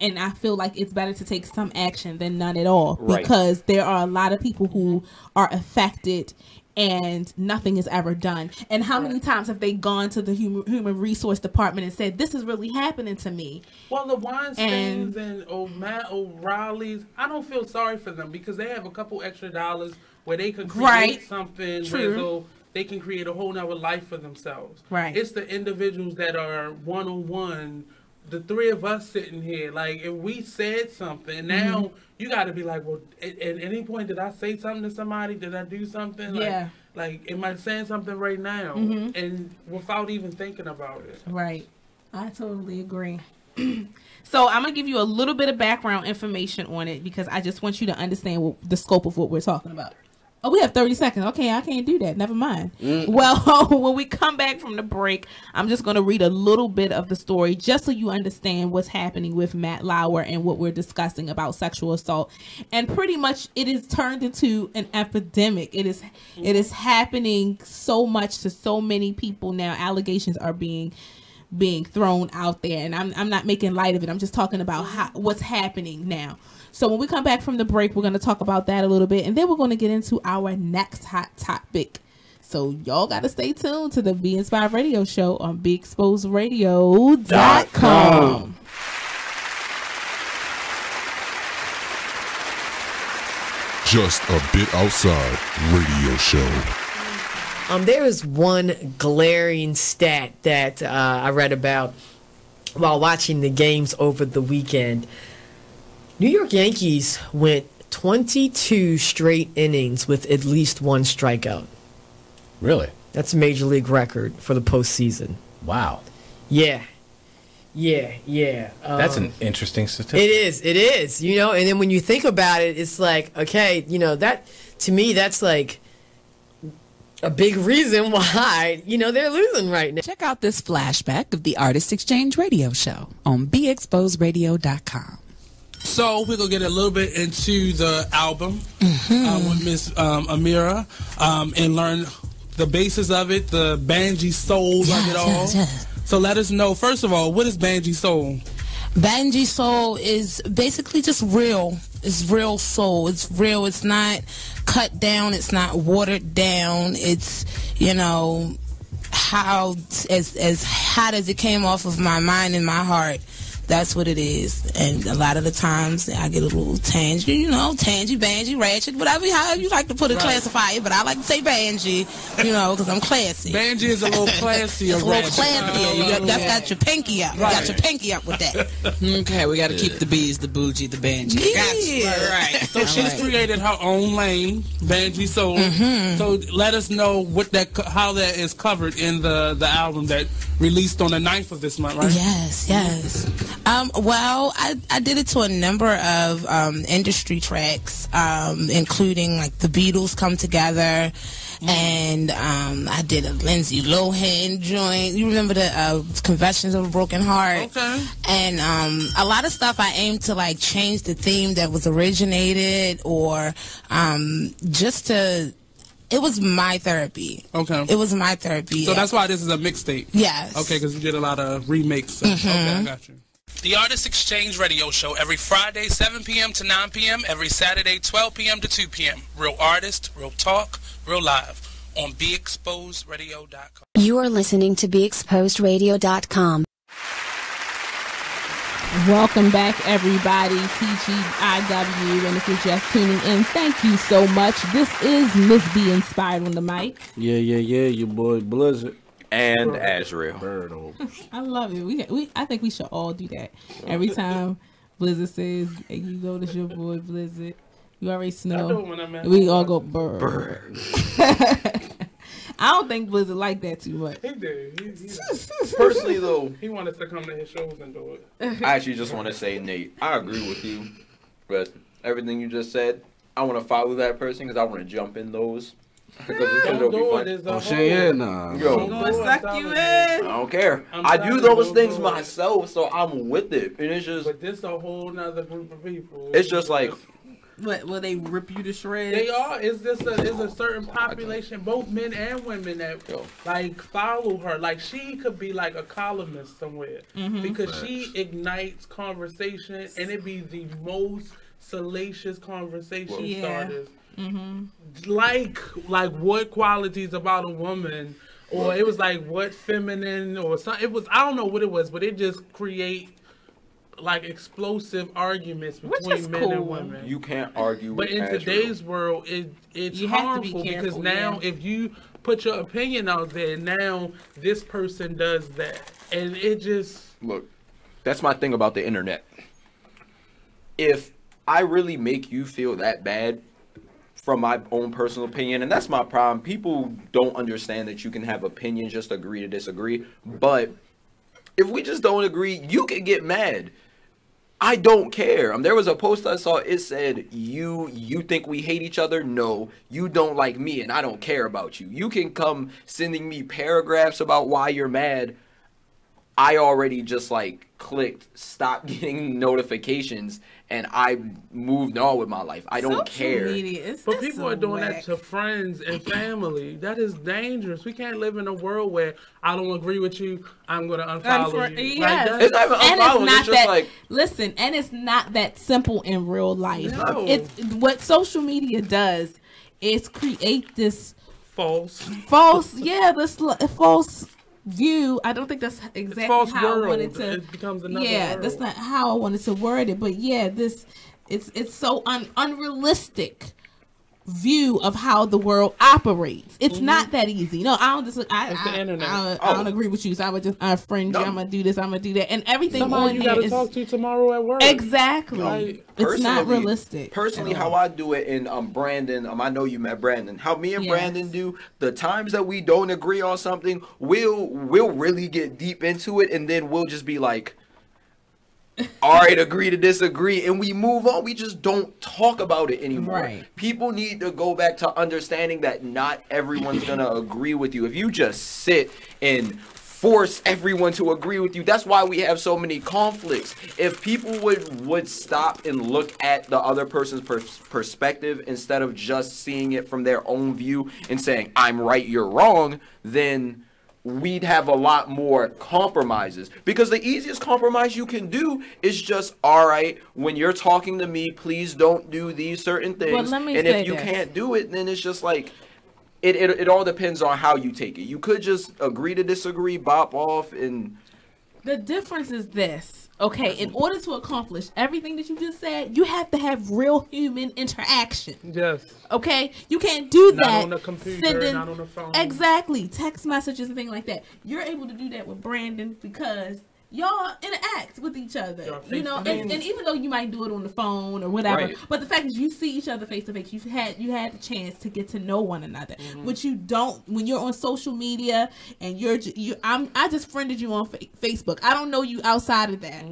and I feel like it's better to take some action than none at all, because there are a lot of people who are affected and nothing is ever done. And how many times have they gone to the human resource department and said, this is really happening to me? Well, the Weinsteins and Matt O'Reillys, I don't feel sorry for them, because they have a couple extra dollars where they could create something so they can create a whole nother life for themselves. Right. It's the individuals that are one-on-one, the three of us sitting here, like, if we said something, now you got to be like, well, at any point did I say something to somebody? Did I do something? Like, am I saying something right now? And without even thinking about it. Right. I totally agree. So I'm going to give you a little bit of background information on it, because I just want you to understand the scope of what we're talking about. Oh, we have 30 seconds. Okay, I can't do that. Never mind. Well, when we come back from the break, I'm just going to read a little bit of the story just so you understand what's happening with Matt Lauer and what we're discussing about sexual assault. And pretty much it is turned into an epidemic. It is happening so much to so many people now. Allegations are being thrown out there, and I'm not making light of it. I'm just talking about what's happening now. So when we come back from the break, we're going to talk about that a little bit, and then we're going to get into our next hot topic. So y'all got to stay tuned to the Be Inspired Radio Show on BeExposedRadio.com. Just a Bit Outside Radio Show. There is one glaring stat that I read about while watching the games over the weekend. New York Yankees went 22 straight innings with at least one strikeout. Really? That's a major league record for the postseason. Wow. Yeah. That's an interesting statistic. It is. You know, and then when you think about it, it's like, okay, you know, that, to me, that's like a big reason why, you know, they're losing right now. Check out this flashback of the Artist Exchange Radio Show on BeExposedRadio.com. So we're going to get a little bit into the album with Miss Amira and learn the basis of it, the Banji soul of it all. Yes. So let us know, first of all, what is Banji soul? Banji soul is basically just real. It's real soul. It's real. It's not cut down. It's not watered down. It's, you know, how as hot as it came off of my mind and my heart. That's what it is. And a lot of the times I get a little tangy, you know, banji, ratchet, whatever, how you like to put it, classify it, but I like to say banji, you know, because I'm classy. Banji is a little classier. It's a little classier. That's got your pinky up. You got your pinky up with that. Okay, we got to keep the bees, the bougie, the banji. Yeah. Right. So she's created her own lane, Banji Soul. So let us know how that is covered in the album that released on the 9th of this month, right? Yes. Well, I did it to a number of industry tracks, including like the Beatles come together, and I did a Lindsay Lohan joint. You remember the Confessions of a Broken Heart? Okay. And a lot of stuff I aimed to like change the theme that was originated, or just to. It was my therapy. Okay. It was my therapy. So that's why this is a mixtape. Yes. Okay, because you did a lot of remakes. Okay, I got you. The Artist Exchange Radio Show every Friday, 7 p.m. to 9 p.m., every Saturday, 12 p.m. to 2 p.m. Real artist, real talk, real live on BeExposedRadio.com. You are listening to BeExposedRadio.com. Welcome back, everybody. TGIW, and if you're just tuning in, thank you so much. This is Miss Be Inspired on the mic. Yeah, your boy Blizzard. and Azrael. I love it. I think we should all do that. Every time Blizzard says, "Hey, you know this your boy Blizzard," you already know. We all go bird. I don't think Blizzard like that too much. He did. Personally, though, he wanted us to come to his shows and do it. I actually just want to say, Nate, I agree with you, but everything you just said, I want to follow that person because I want to jump in those. Because it'll be fun. Oh shit, yeah, nah. Yo, suck you in. I don't care. I do those things myself, so I'm with it, and it's just. But this is a whole nother group of people. It's just like. What, will they rip you to shreds? They are. It's a certain population, both men and women, that like follow her. Like she could be like a columnist somewhere because she ignites conversation, and it be the most salacious conversation starters. Like what qualities about a woman, or it was like what feminine or something. It was, I don't know what it was, but it just create like explosive arguments between men and women. You can't argue but with in today's world it's harmful because now if you put your opinion out there, now this person does that, and it just look, that's my thing about the internet. If I really make you feel that bad from my own personal opinion, and that's my problem, people don't understand that you can have opinions, just agree to disagree. But if we just don't agree, you can get mad. I don't care. There was a post I saw. It said, you think we hate each other? No. You don't like me, and I don't care about you. You can come sending me paragraphs about why you're mad. I already just like clicked stop getting notifications, and I moved on with my life. I don't care. But people are doing that to friends and family. That is dangerous. We can't live in a world where I don't agree with you, I'm gonna unfollow you. Yes. Like, it's not even unfollowing. It's just that, like, listen, and it's not that simple in real life. No. It's what social media does is create this false view. I don't think that's exactly how I wanted to. It becomes another world. That's not how I wanted to word it. But yeah, it's so unrealistic view of how the world operates. It's not that easy. No, I don't. It's the internet. I don't agree with you. So I would just unfriend you. I'm gonna do this. I'm gonna do that, and everything. Somebody you gotta talk to tomorrow at work. Exactly. It's not realistic. Personally, how I do it, and Brandon, I know you met Brandon. How me and Brandon do, the times that we don't agree on something, we'll really get deep into it, and then we'll just be like, all right, agree to disagree, and we move on. We just don't talk about it anymore. Right. People need to go back to understanding that not everyone's gonna agree with you. If you just sit and force everyone to agree with you, that's why we have so many conflicts. If people would stop and look at the other person's perspective instead of just seeing it from their own view and saying, I'm right, you're wrong, then we'd have a lot more compromises. Because the easiest compromise you can do is just, all right, when you're talking to me, please don't do these certain things. And if you can't do it, then it's just like, it all depends on how you take it. You could just agree to disagree, bop off, and... The difference is this. Okay, in order to accomplish everything that you just said, you have to have real human interaction. Yes. Okay? You can't do that. Not on the computer, not on the phone. Exactly. Text messages and things like that. You're able to do that with Brandon because y'all interact with each other. You know, and even though you might do it on the phone or whatever, but the fact is you see each other face to face. You had the chance to get to know one another, which you don't when you're on social media and I just friended you on Facebook. I don't know you outside of that.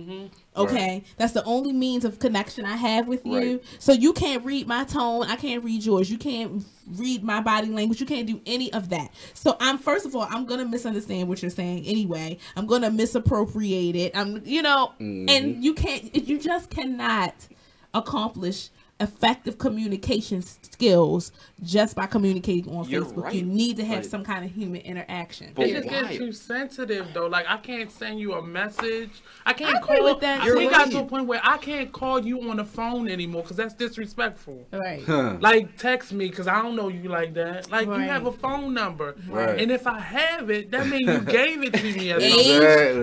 Okay, that's the only means of connection I have with you. So you can't read my tone. I can't read yours. You can't read my body language. You can't do any of that. So first of all, I'm gonna misunderstand what you're saying anyway. I'm gonna misappropriate it. And you just cannot accomplish effective communication skills just by communicating on Facebook. Right. You need to have some kind of human interaction. It just gets too sensitive though. Like I can't send you a message. I can't call with that. We got to a point where I can't call you on the phone anymore because that's disrespectful. Right. Like text me because I don't know you like that. Like you have a phone number. Right. And if I have it, that means you gave it to me.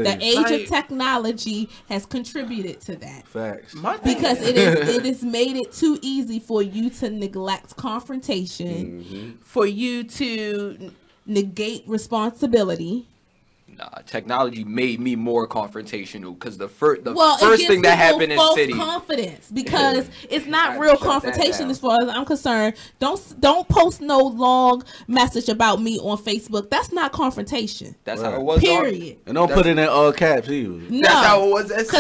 The age of technology has contributed to that. Facts. Because it has made it too easy for you to neglect confrontation, for you to negate responsibility. Nah, technology made me more confrontational because the first It thing that happened in false city. confidence because it's not real confrontation as far as I'm concerned. Don't post no long message about me on Facebook. That's not confrontation. That's how it was. Period. And don't put it in all caps either. No. That's how it was. That's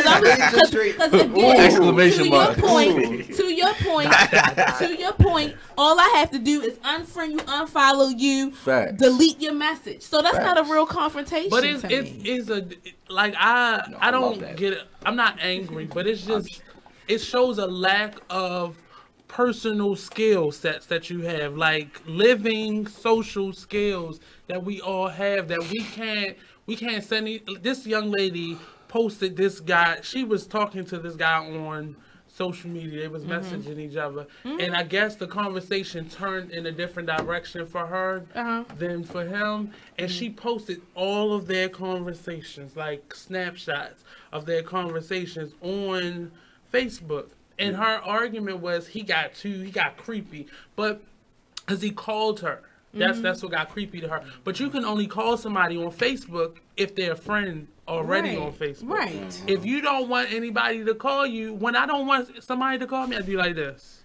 Exclamation mark. To your point, all I have to do is unfriend you, unfollow you, delete your message. So that's not a real confrontation. But it's a like I don't get it. I'm not angry, but it's just it shows a lack of personal skill sets that you have, like living social skills that we all have that we can't send. This young lady posted this guy. She was talking to this guy on social media. They was messaging each other, and I guess the conversation turned in a different direction for her than for him. And she posted all of their conversations, like snapshots of their conversations on Facebook. And her argument was he got creepy, but because he called her. That's what got creepy to her. But you can only call somebody on Facebook if they're a friend already on Facebook. Right. If you don't want anybody to call you, when I don't want somebody to call me, I do like this.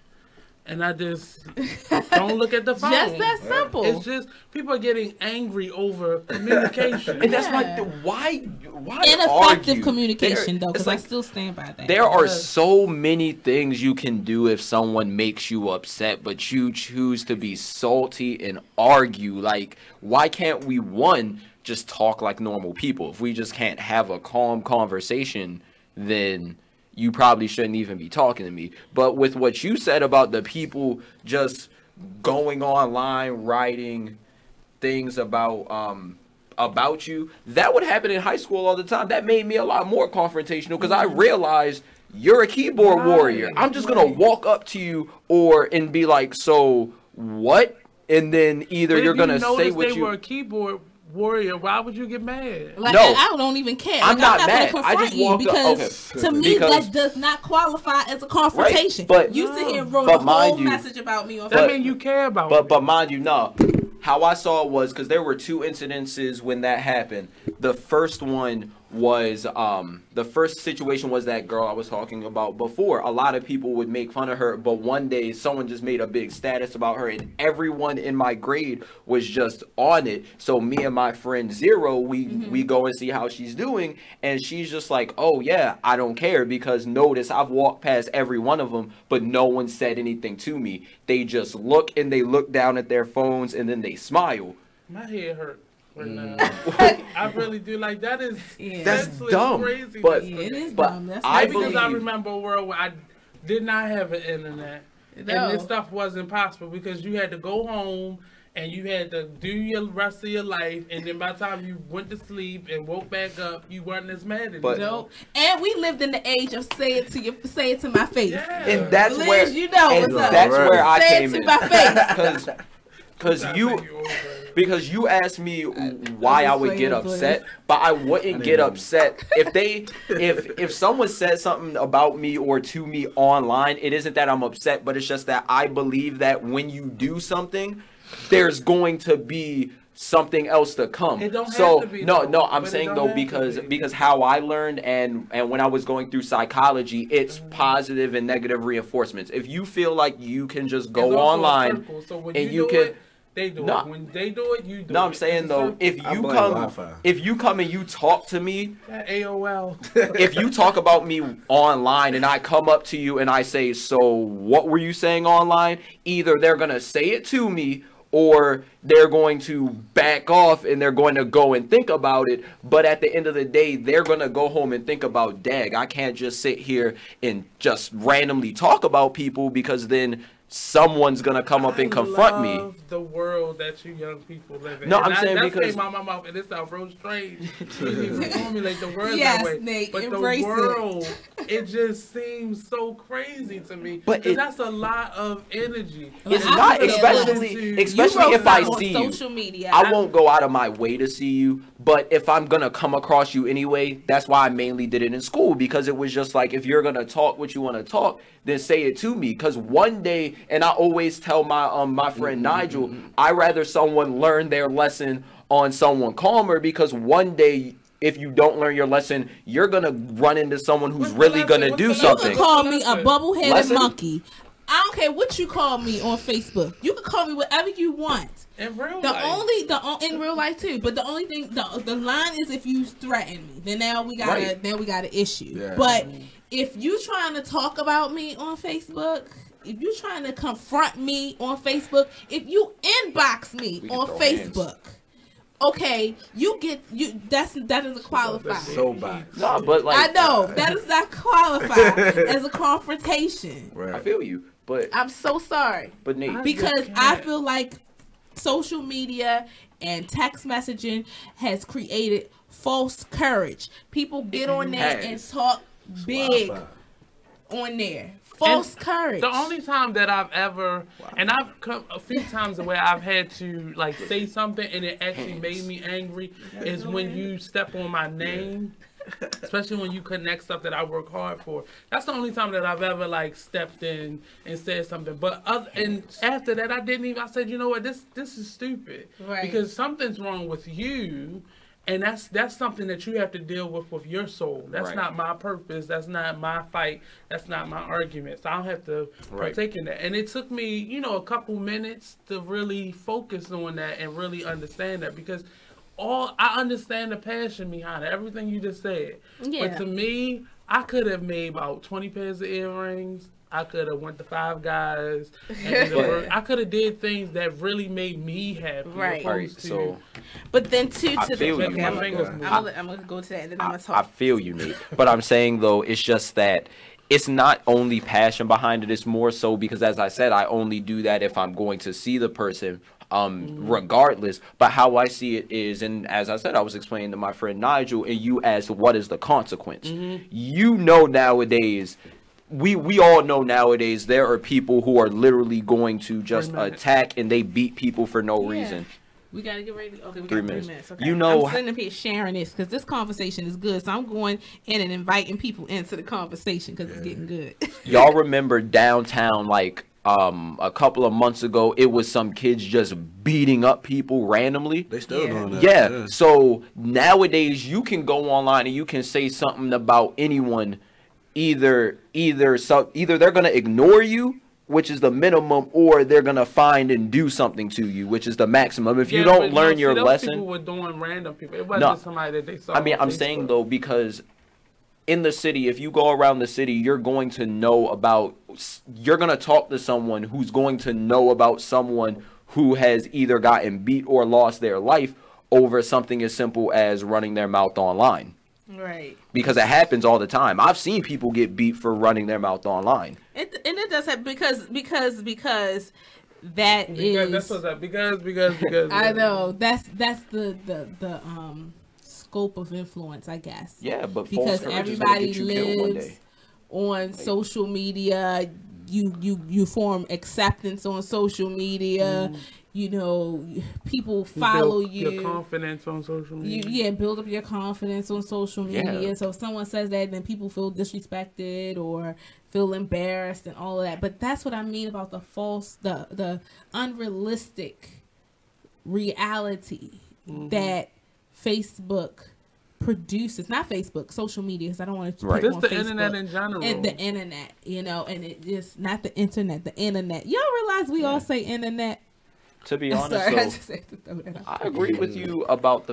And I just don't look at the phone. Just that simple. It's just people are getting angry over communication. And that's like, why ineffective argue? communication though, because like, I still stand by that. There are so many things you can do if someone makes you upset, but you choose to be salty and argue. Like, why can't we, just talk like normal people? If we just can't have a calm conversation, then you probably shouldn't even be talking to me. But with what you said about the people just going online, writing things about you, that would happen in high school all the time. That made me a lot more confrontational because I realized you're a keyboard warrior. I'm just going to walk up to you and be like, so what? And then either you're going to say what they were a keyboard warrior, why would you get mad? Like, I don't even care. I'm not mad. Gonna I just walk because to me that does not qualify as a confrontation. Right, but you sit here and wrote a whole message about me on Facebook. That mean you care about me. But mind you, no. How I saw it was because there were two incidences when that happened. The first one was the first situation was that girl I was talking about before. A lot of people would make fun of her, but one day someone just made a big status about her, and everyone in my grade was just on it. So me and my friend Zero, we go and see how she's doing, and she's just like, oh yeah, I don't care, because notice I've walked past every one of them, but no one said anything to me. They just look and they look down at their phones and then they smile. My head hurt. I really do. Like, that is that's dumb. Crazy. But it is but dumb. That's because I remember a world where I did not have an internet, and this stuff wasn't possible because you had to go home and you had to do your rest of your life, and then by the time you went to sleep and woke back up, you weren't as mad anymore. And we lived in the age of say it to my face. Yeah. And that's Liz, where that's where I came in. Because you asked me why I would get upset, but I wouldn't get upset if someone said something about me or to me online. It isn't that I'm upset, but it's just that I believe that when you do something, there's going to be something else to come. It don't so have to be, no, though. I'm saying though because how I learned and when I was going through psychology, it's positive and negative reinforcements. If you feel like you can just go online and you can. They do it. When they do it, you do it. No, I'm saying though, if you come and you talk to me, that AOL. If you talk about me online and I come up to you and I say, so what were you saying online? Either they're gonna say it to me or they're going to back off and they're going to go and think about it. But at the end of the day, they're going to go home and think about, dag, I can't just sit here and just randomly talk about people because then someone's going to come up and confront me. I love the world that you young people live in. No, I'm saying that's because... came out my mouth, and it sounds real strange. You even formulate the words yes, that way. Nate, but the embrace world, it just seems so crazy to me. But that's a lot of energy. It's not, especially if I see you. Social media. I won't go out of my way to see you, but if I'm going to come across you anyway, that's why I mainly did it in school, because it was just like, if you're going to talk what you want to talk, then say it to me. Because one day, And I always tell my friend Nigel, I rather someone learn their lesson on someone calmer, because one day, if you don't learn your lesson, you're gonna run into someone who's really gonna do something. You can call me a bubble-headed monkey. I don't care what you call me on Facebook. You can call me whatever you want. In real life. In real life too. But the only thing, the line is if you threaten me. Then now we got an issue. Yeah. But if you trying to talk about me on Facebook, if you trying to confront me on Facebook, if you inbox me on Facebook. Okay, that doesn't qualify. That's so bad. No, but like I know that does not qualify as a confrontation. Right. I feel you, but I'm so sorry. But Nate, because I feel like social media and text messaging has created false courage. People get on there and talk big on there. False courage. The only time that I've ever, and I've come a few times where I've had to like say something and it actually made me angry, is when you step on my name, especially when you connect stuff that I work hard for. That's the only time that I've ever like stepped in and said something. But and after that, I said, you know what, this is stupid, right? Because something's wrong with you. And that's something that you have to deal with your soul. That's not my purpose. That's not my fight. That's not my argument. So I don't have to partake in that. And it took me, a couple minutes to really focus on that and really understand that, because I understand the passion behind it, everything you just said. Yeah. But to me, I could have made about 20 pairs of earrings. I could have went to Five Guys. And I could have did things that really made me happy. Right. So, but then I'm gonna go to that, and then I'm gonna talk. I feel you, Nate. But I'm saying though, it's just that it's not only passion behind it. It's more so because, as I said, I only do that if I'm going to see the person. Regardless, but how I see it is, and as I said, I was explaining to my friend Nigel, and you asked, what is the consequence? Nowadays, we all know nowadays there are people who are literally going to just attack, and they beat people for no reason. We gotta get ready. Okay, we got 3 minutes. Okay. I'm sitting up here sharing this because this conversation is good. So I'm going in and inviting people into the conversation because it's getting good. Y'all remember downtown, like a couple of months ago, it was some kids just beating up people randomly. They still doing that. Yeah. So nowadays you can go online and you can say something about anyone. Either they're gonna ignore you, which is the minimum, or they're gonna find and do something to you, which is the maximum. If you don't learn your lesson, people were doing random people. It wasn't just somebody that they saw. I mean, I'm saying though, because in the city, if you go around the city, you're going to talk to someone who's going to know about someone who has either gotten beat or lost their life over something as simple as running their mouth online. Right. Because it happens all the time. I've seen people get beat for running their mouth online. It does happen because I know that's the scope of influence, I guess. Yeah, but because everybody lives on social media, you form acceptance on social media. People follow you. Your confidence on social media. Build up your confidence on social media. Yeah. So if someone says that, then people feel disrespected or feel embarrassed and all of that. But that's what I mean about the unrealistic reality that Facebook produces. Not Facebook, social media. Because I don't want to pick on the Facebook. Internet in general. And the internet, and it is not the internet. The internet. Y'all realize we all say internet. To be honest, I agree with you about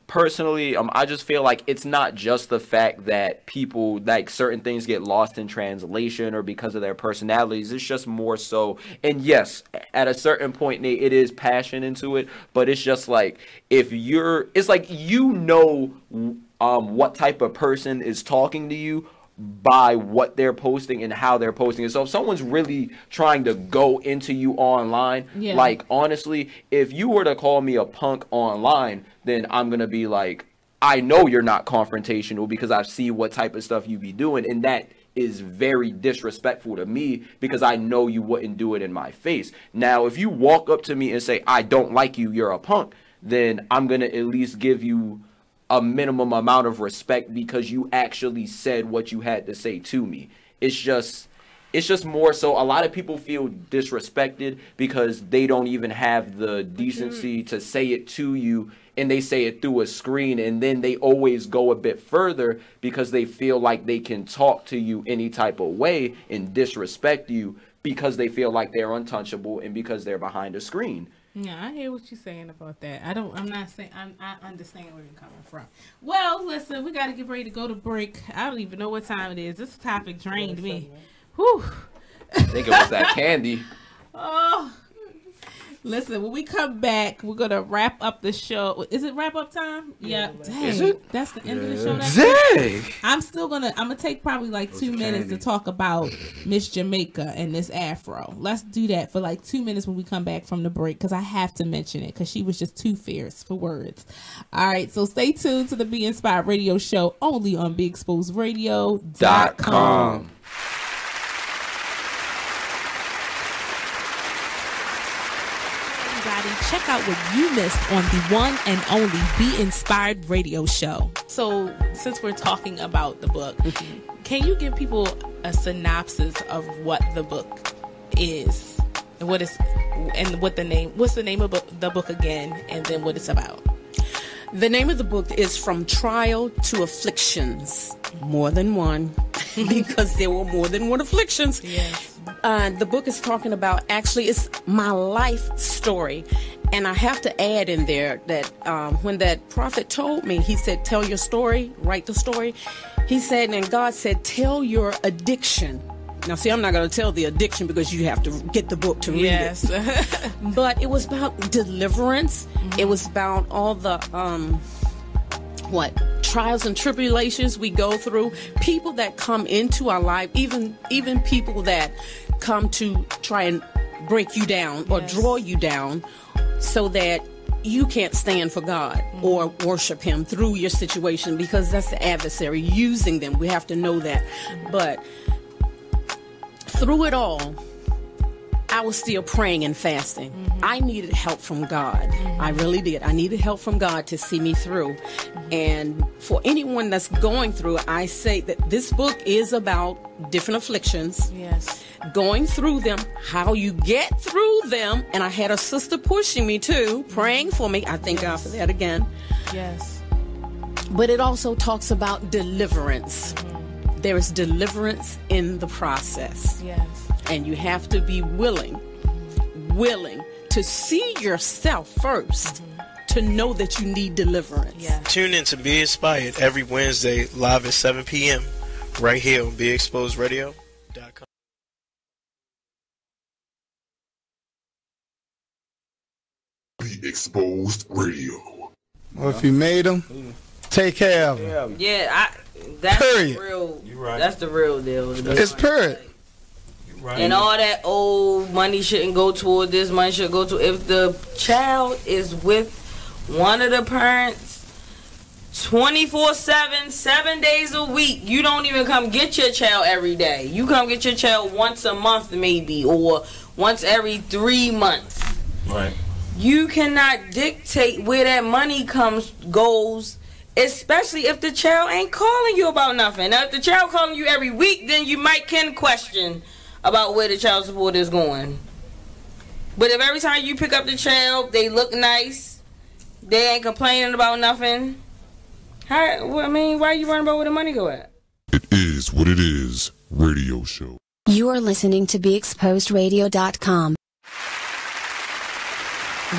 personally, I just feel like it's not just the fact that people, like, certain things get lost in translation or because of their personalities. It's just more so, and yes, at a certain point, Nate, it is passion into it, but it's just like, it's like, what type of person is talking to you by what they're posting and how they're posting it. So if someone's really trying to go into you online, like, honestly, if you were to call me a punk online, then I'm going to be like, I know you're not confrontational because I see what type of stuff you be doing. And that is very disrespectful to me because I know you wouldn't do it in my face. Now, if you walk up to me and say, I don't like you, you're a punk, then I'm going to at least give you a minimum amount of respect because you actually said what you had to say to me. It's just, it's just more so a lot of people feel disrespected because they don't even have the decency to say it to you, and they say it through a screen, and then they always go a bit further because they feel like they can talk to you any type of way and disrespect you because they feel like they're untouchable and because they're behind a screen. Yeah, I hear what you're saying about that. I'm not saying I understand where you're coming from. Well, listen, we got to get ready to go to break. I don't even know what time it is. This topic drained me. Whew. I think it was that candy. Oh, listen, when we come back, we're gonna wrap up the show. Is it wrap up time? Yeah. Dang, is it? That's the end of the show. Dang. I'm gonna take probably like 2 minutes to talk about Miss Jamaica and this afro. Let's do that for like 2 minutes when we come back from the break, because I have to mention it because she was just too fierce for words. All right, so stay tuned to the Be Inspired Radio Show only on BeExposedRadio.com. Check out what you missed on the one and only Be Inspired Radio Show. So, since we're talking about the book, can you give people a synopsis of what the book is and what's the name of the book again, and then what it's about? The name of the book is From Trial to Afflictions. More than one, because there were more than one afflictions. Yes. The book is talking about, actually, it's my life story. And I have to add in there that when that prophet told me, he said, tell your story, write the story. He said, and God said, tell your addiction. Now, see, I'm not going to tell the addiction because you have to get the book to read it. But it was about deliverance. Mm-hmm. It was about all the, trials and tribulations we go through. People that come into our life, even people that come to try and break you down or draw you down so that you can't stand for God or worship Him through your situation, because that's the adversary using them. We have to know that. But through it all, I was still praying and fasting. Mm-hmm. I needed help from God. Mm-hmm. I really did. I needed help from God to see me through. Mm-hmm. And for anyone that's going through, I say that this book is about different afflictions. Yes. Going through them, how you get through them. And I had a sister pushing me too, praying for me. I thank God for that again. Yes. But it also talks about deliverance. Mm-hmm. There is deliverance in the process. Yes. And you have to be willing to see yourself first, to know that you need deliverance. Yeah. Tune in to Be Inspired every Wednesday live at 7 p.m. right here on BeExposedRadio.com. Be Exposed Radio. Well, if you made them, take care of them. Yeah, that's period. The real. You're right. That's the real deal. It's period. Right. And all that old money shouldn't go toward this, money should go to, if the child is with one of the parents 24/7, 7 days a week, you don't even come get your child every day. You come get your child once a month maybe, or once every 3 months. Right. You cannot dictate where that money goes, especially if the child ain't calling you about nothing. Now, if the child calling you every week, then you can question about where the child support is going. But if every time you pick up the child, they look nice, they ain't complaining about nothing, why are you worrying about where the money go at? It is what it is. Radio show. You are listening to BeExposedRadio.com.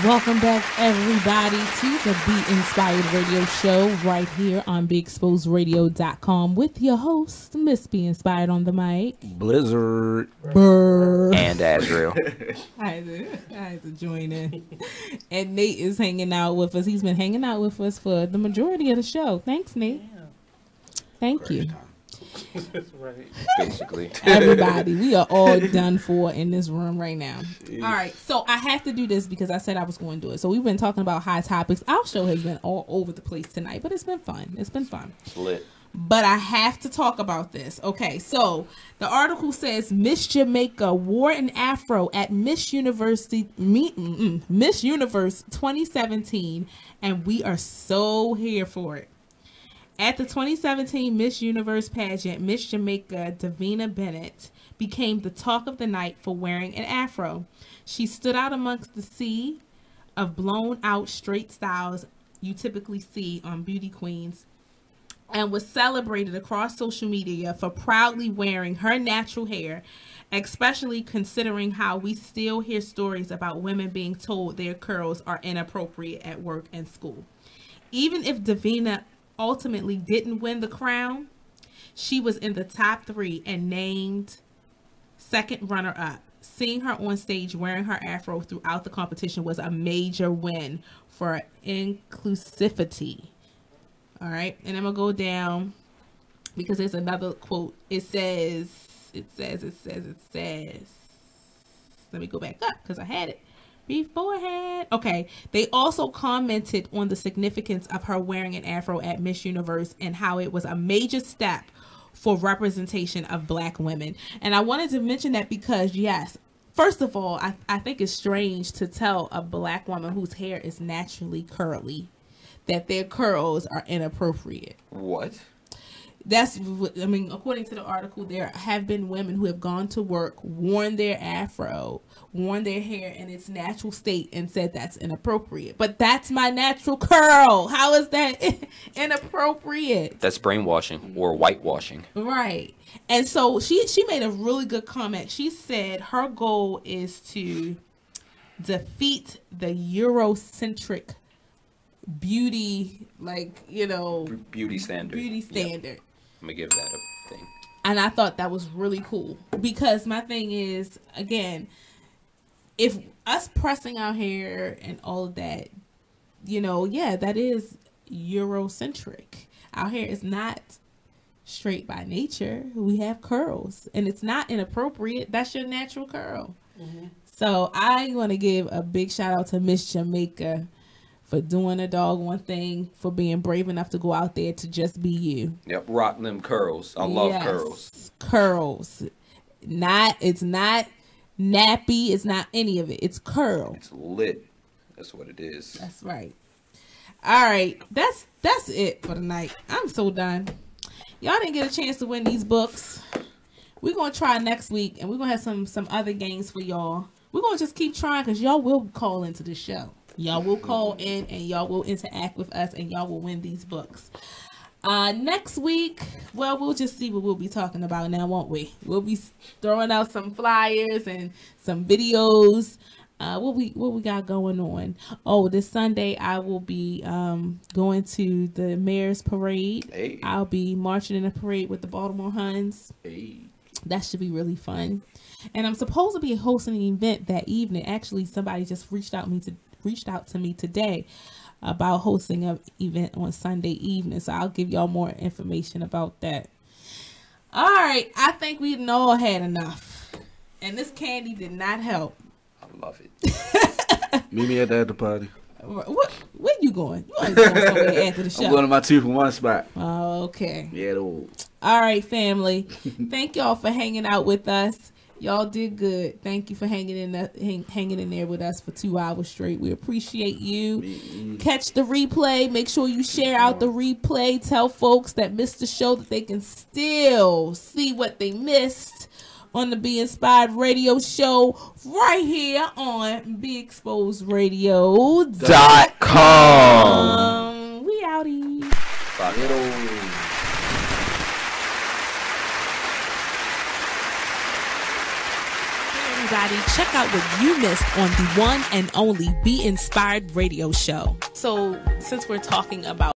Welcome back, everybody, to the Be Inspired Radio Show right here on BeExposedRadio.com with your host, Miss Be Inspired on the mic, Blizzard, Brr, and Azrael. I had to join in. And Nate is hanging out with us. He's been hanging out with us for the majority of the show. Thanks, Nate. Thank you. Right. Basically. Everybody, we are all done for in this room right now. Jeez. All right, so I have to do this because I said I was going to do it. So we've been talking about high topics. Our show has been all over the place tonight, but it's been fun. It's been fun. It's lit. But I have to talk about this. Okay, so the article says Miss Jamaica wore an afro at Miss Universe 2017, and we are so here for it. At the 2017 Miss Universe pageant, Miss Jamaica Davina Bennett became the talk of the night for wearing an afro. She stood out amongst the sea of blown out straight styles you typically see on beauty queens, and was celebrated across social media for proudly wearing her natural hair, especially considering how we still hear stories about women being told their curls are inappropriate at work and school. Even if Davina ultimately didn't win the crown, she was in the top 3 and named second runner-up. Seeing her on stage wearing her afro throughout the competition was a major win for inclusivity. All right, and I'm gonna go down because there's another quote. It says. Let me go back up because I had it beforehand. Okay, they also commented on the significance of her wearing an afro at Miss Universe and how it was a major step for representation of Black women. And I wanted to mention that because, yes, first of all, I think it's strange to tell a Black woman whose hair is naturally curly that their curls are inappropriate. What? That's, I mean, according to the article, there have been women who have gone to work, worn their afro, worn their hair in its natural state and said that's inappropriate. But that's my natural curl. How is that inappropriate? That's brainwashing or whitewashing. Right. And so she made a really good comment. She said her goal is to defeat the Eurocentric beauty, beauty standard. Yep. I'm gonna give that a thing. And I thought that was really cool because my thing is, again, if us pressing our hair and all of that, that is Eurocentric. Our hair is not straight by nature. We have curls, and it's not inappropriate. That's your natural curl. Mm-hmm. So I want to give a big shout out to Miss Jamaica for doing a doggone thing, for being brave enough to go out there to just be you. Yep, rock them curls. I love curls. Curls. It's not nappy. It's not any of it. It's curl. It's lit. That's what it is. That's right. All right. That's it for tonight. I'm so done. Y'all didn't get a chance to win these books. We're going to try next week, and we're going to have some other games for y'all. We're going to just keep trying because y'all will call into the show. Y'all will call in and y'all will interact with us and y'all will win these books. Next week, well, we'll just see what we'll be talking about now, won't we? We'll be throwing out some flyers and some videos. What we got going on? Oh, this Sunday I will be going to the Mayor's Parade. Hey. I'll be marching in a parade with the Baltimore Huns. Hey. That should be really fun. And I'm supposed to be hosting an event that evening. Actually, somebody just reached out to me today about hosting an event on Sunday evening. So I'll give y'all more information about that. All right. I think we all had enough. And this candy did not help. I love it. Meet me at the after party. Where you going? You ain't going somewhere after the show. I'm going to my 2-for-1 spot. Oh, okay. Yeah, old. All right, family. Thank y'all for hanging out with us. Y'all did good. Thank you for hanging in there with us for 2 hours straight. We appreciate you. Catch the replay. Make sure you share out the replay. Tell folks that missed the show that they can still see what they missed on the Be Inspired Radio Show right here on BeExposedRadio.com. We outie. Everybody, check out what you missed on the one and only Be Inspired Radio Show. So, since we're talking about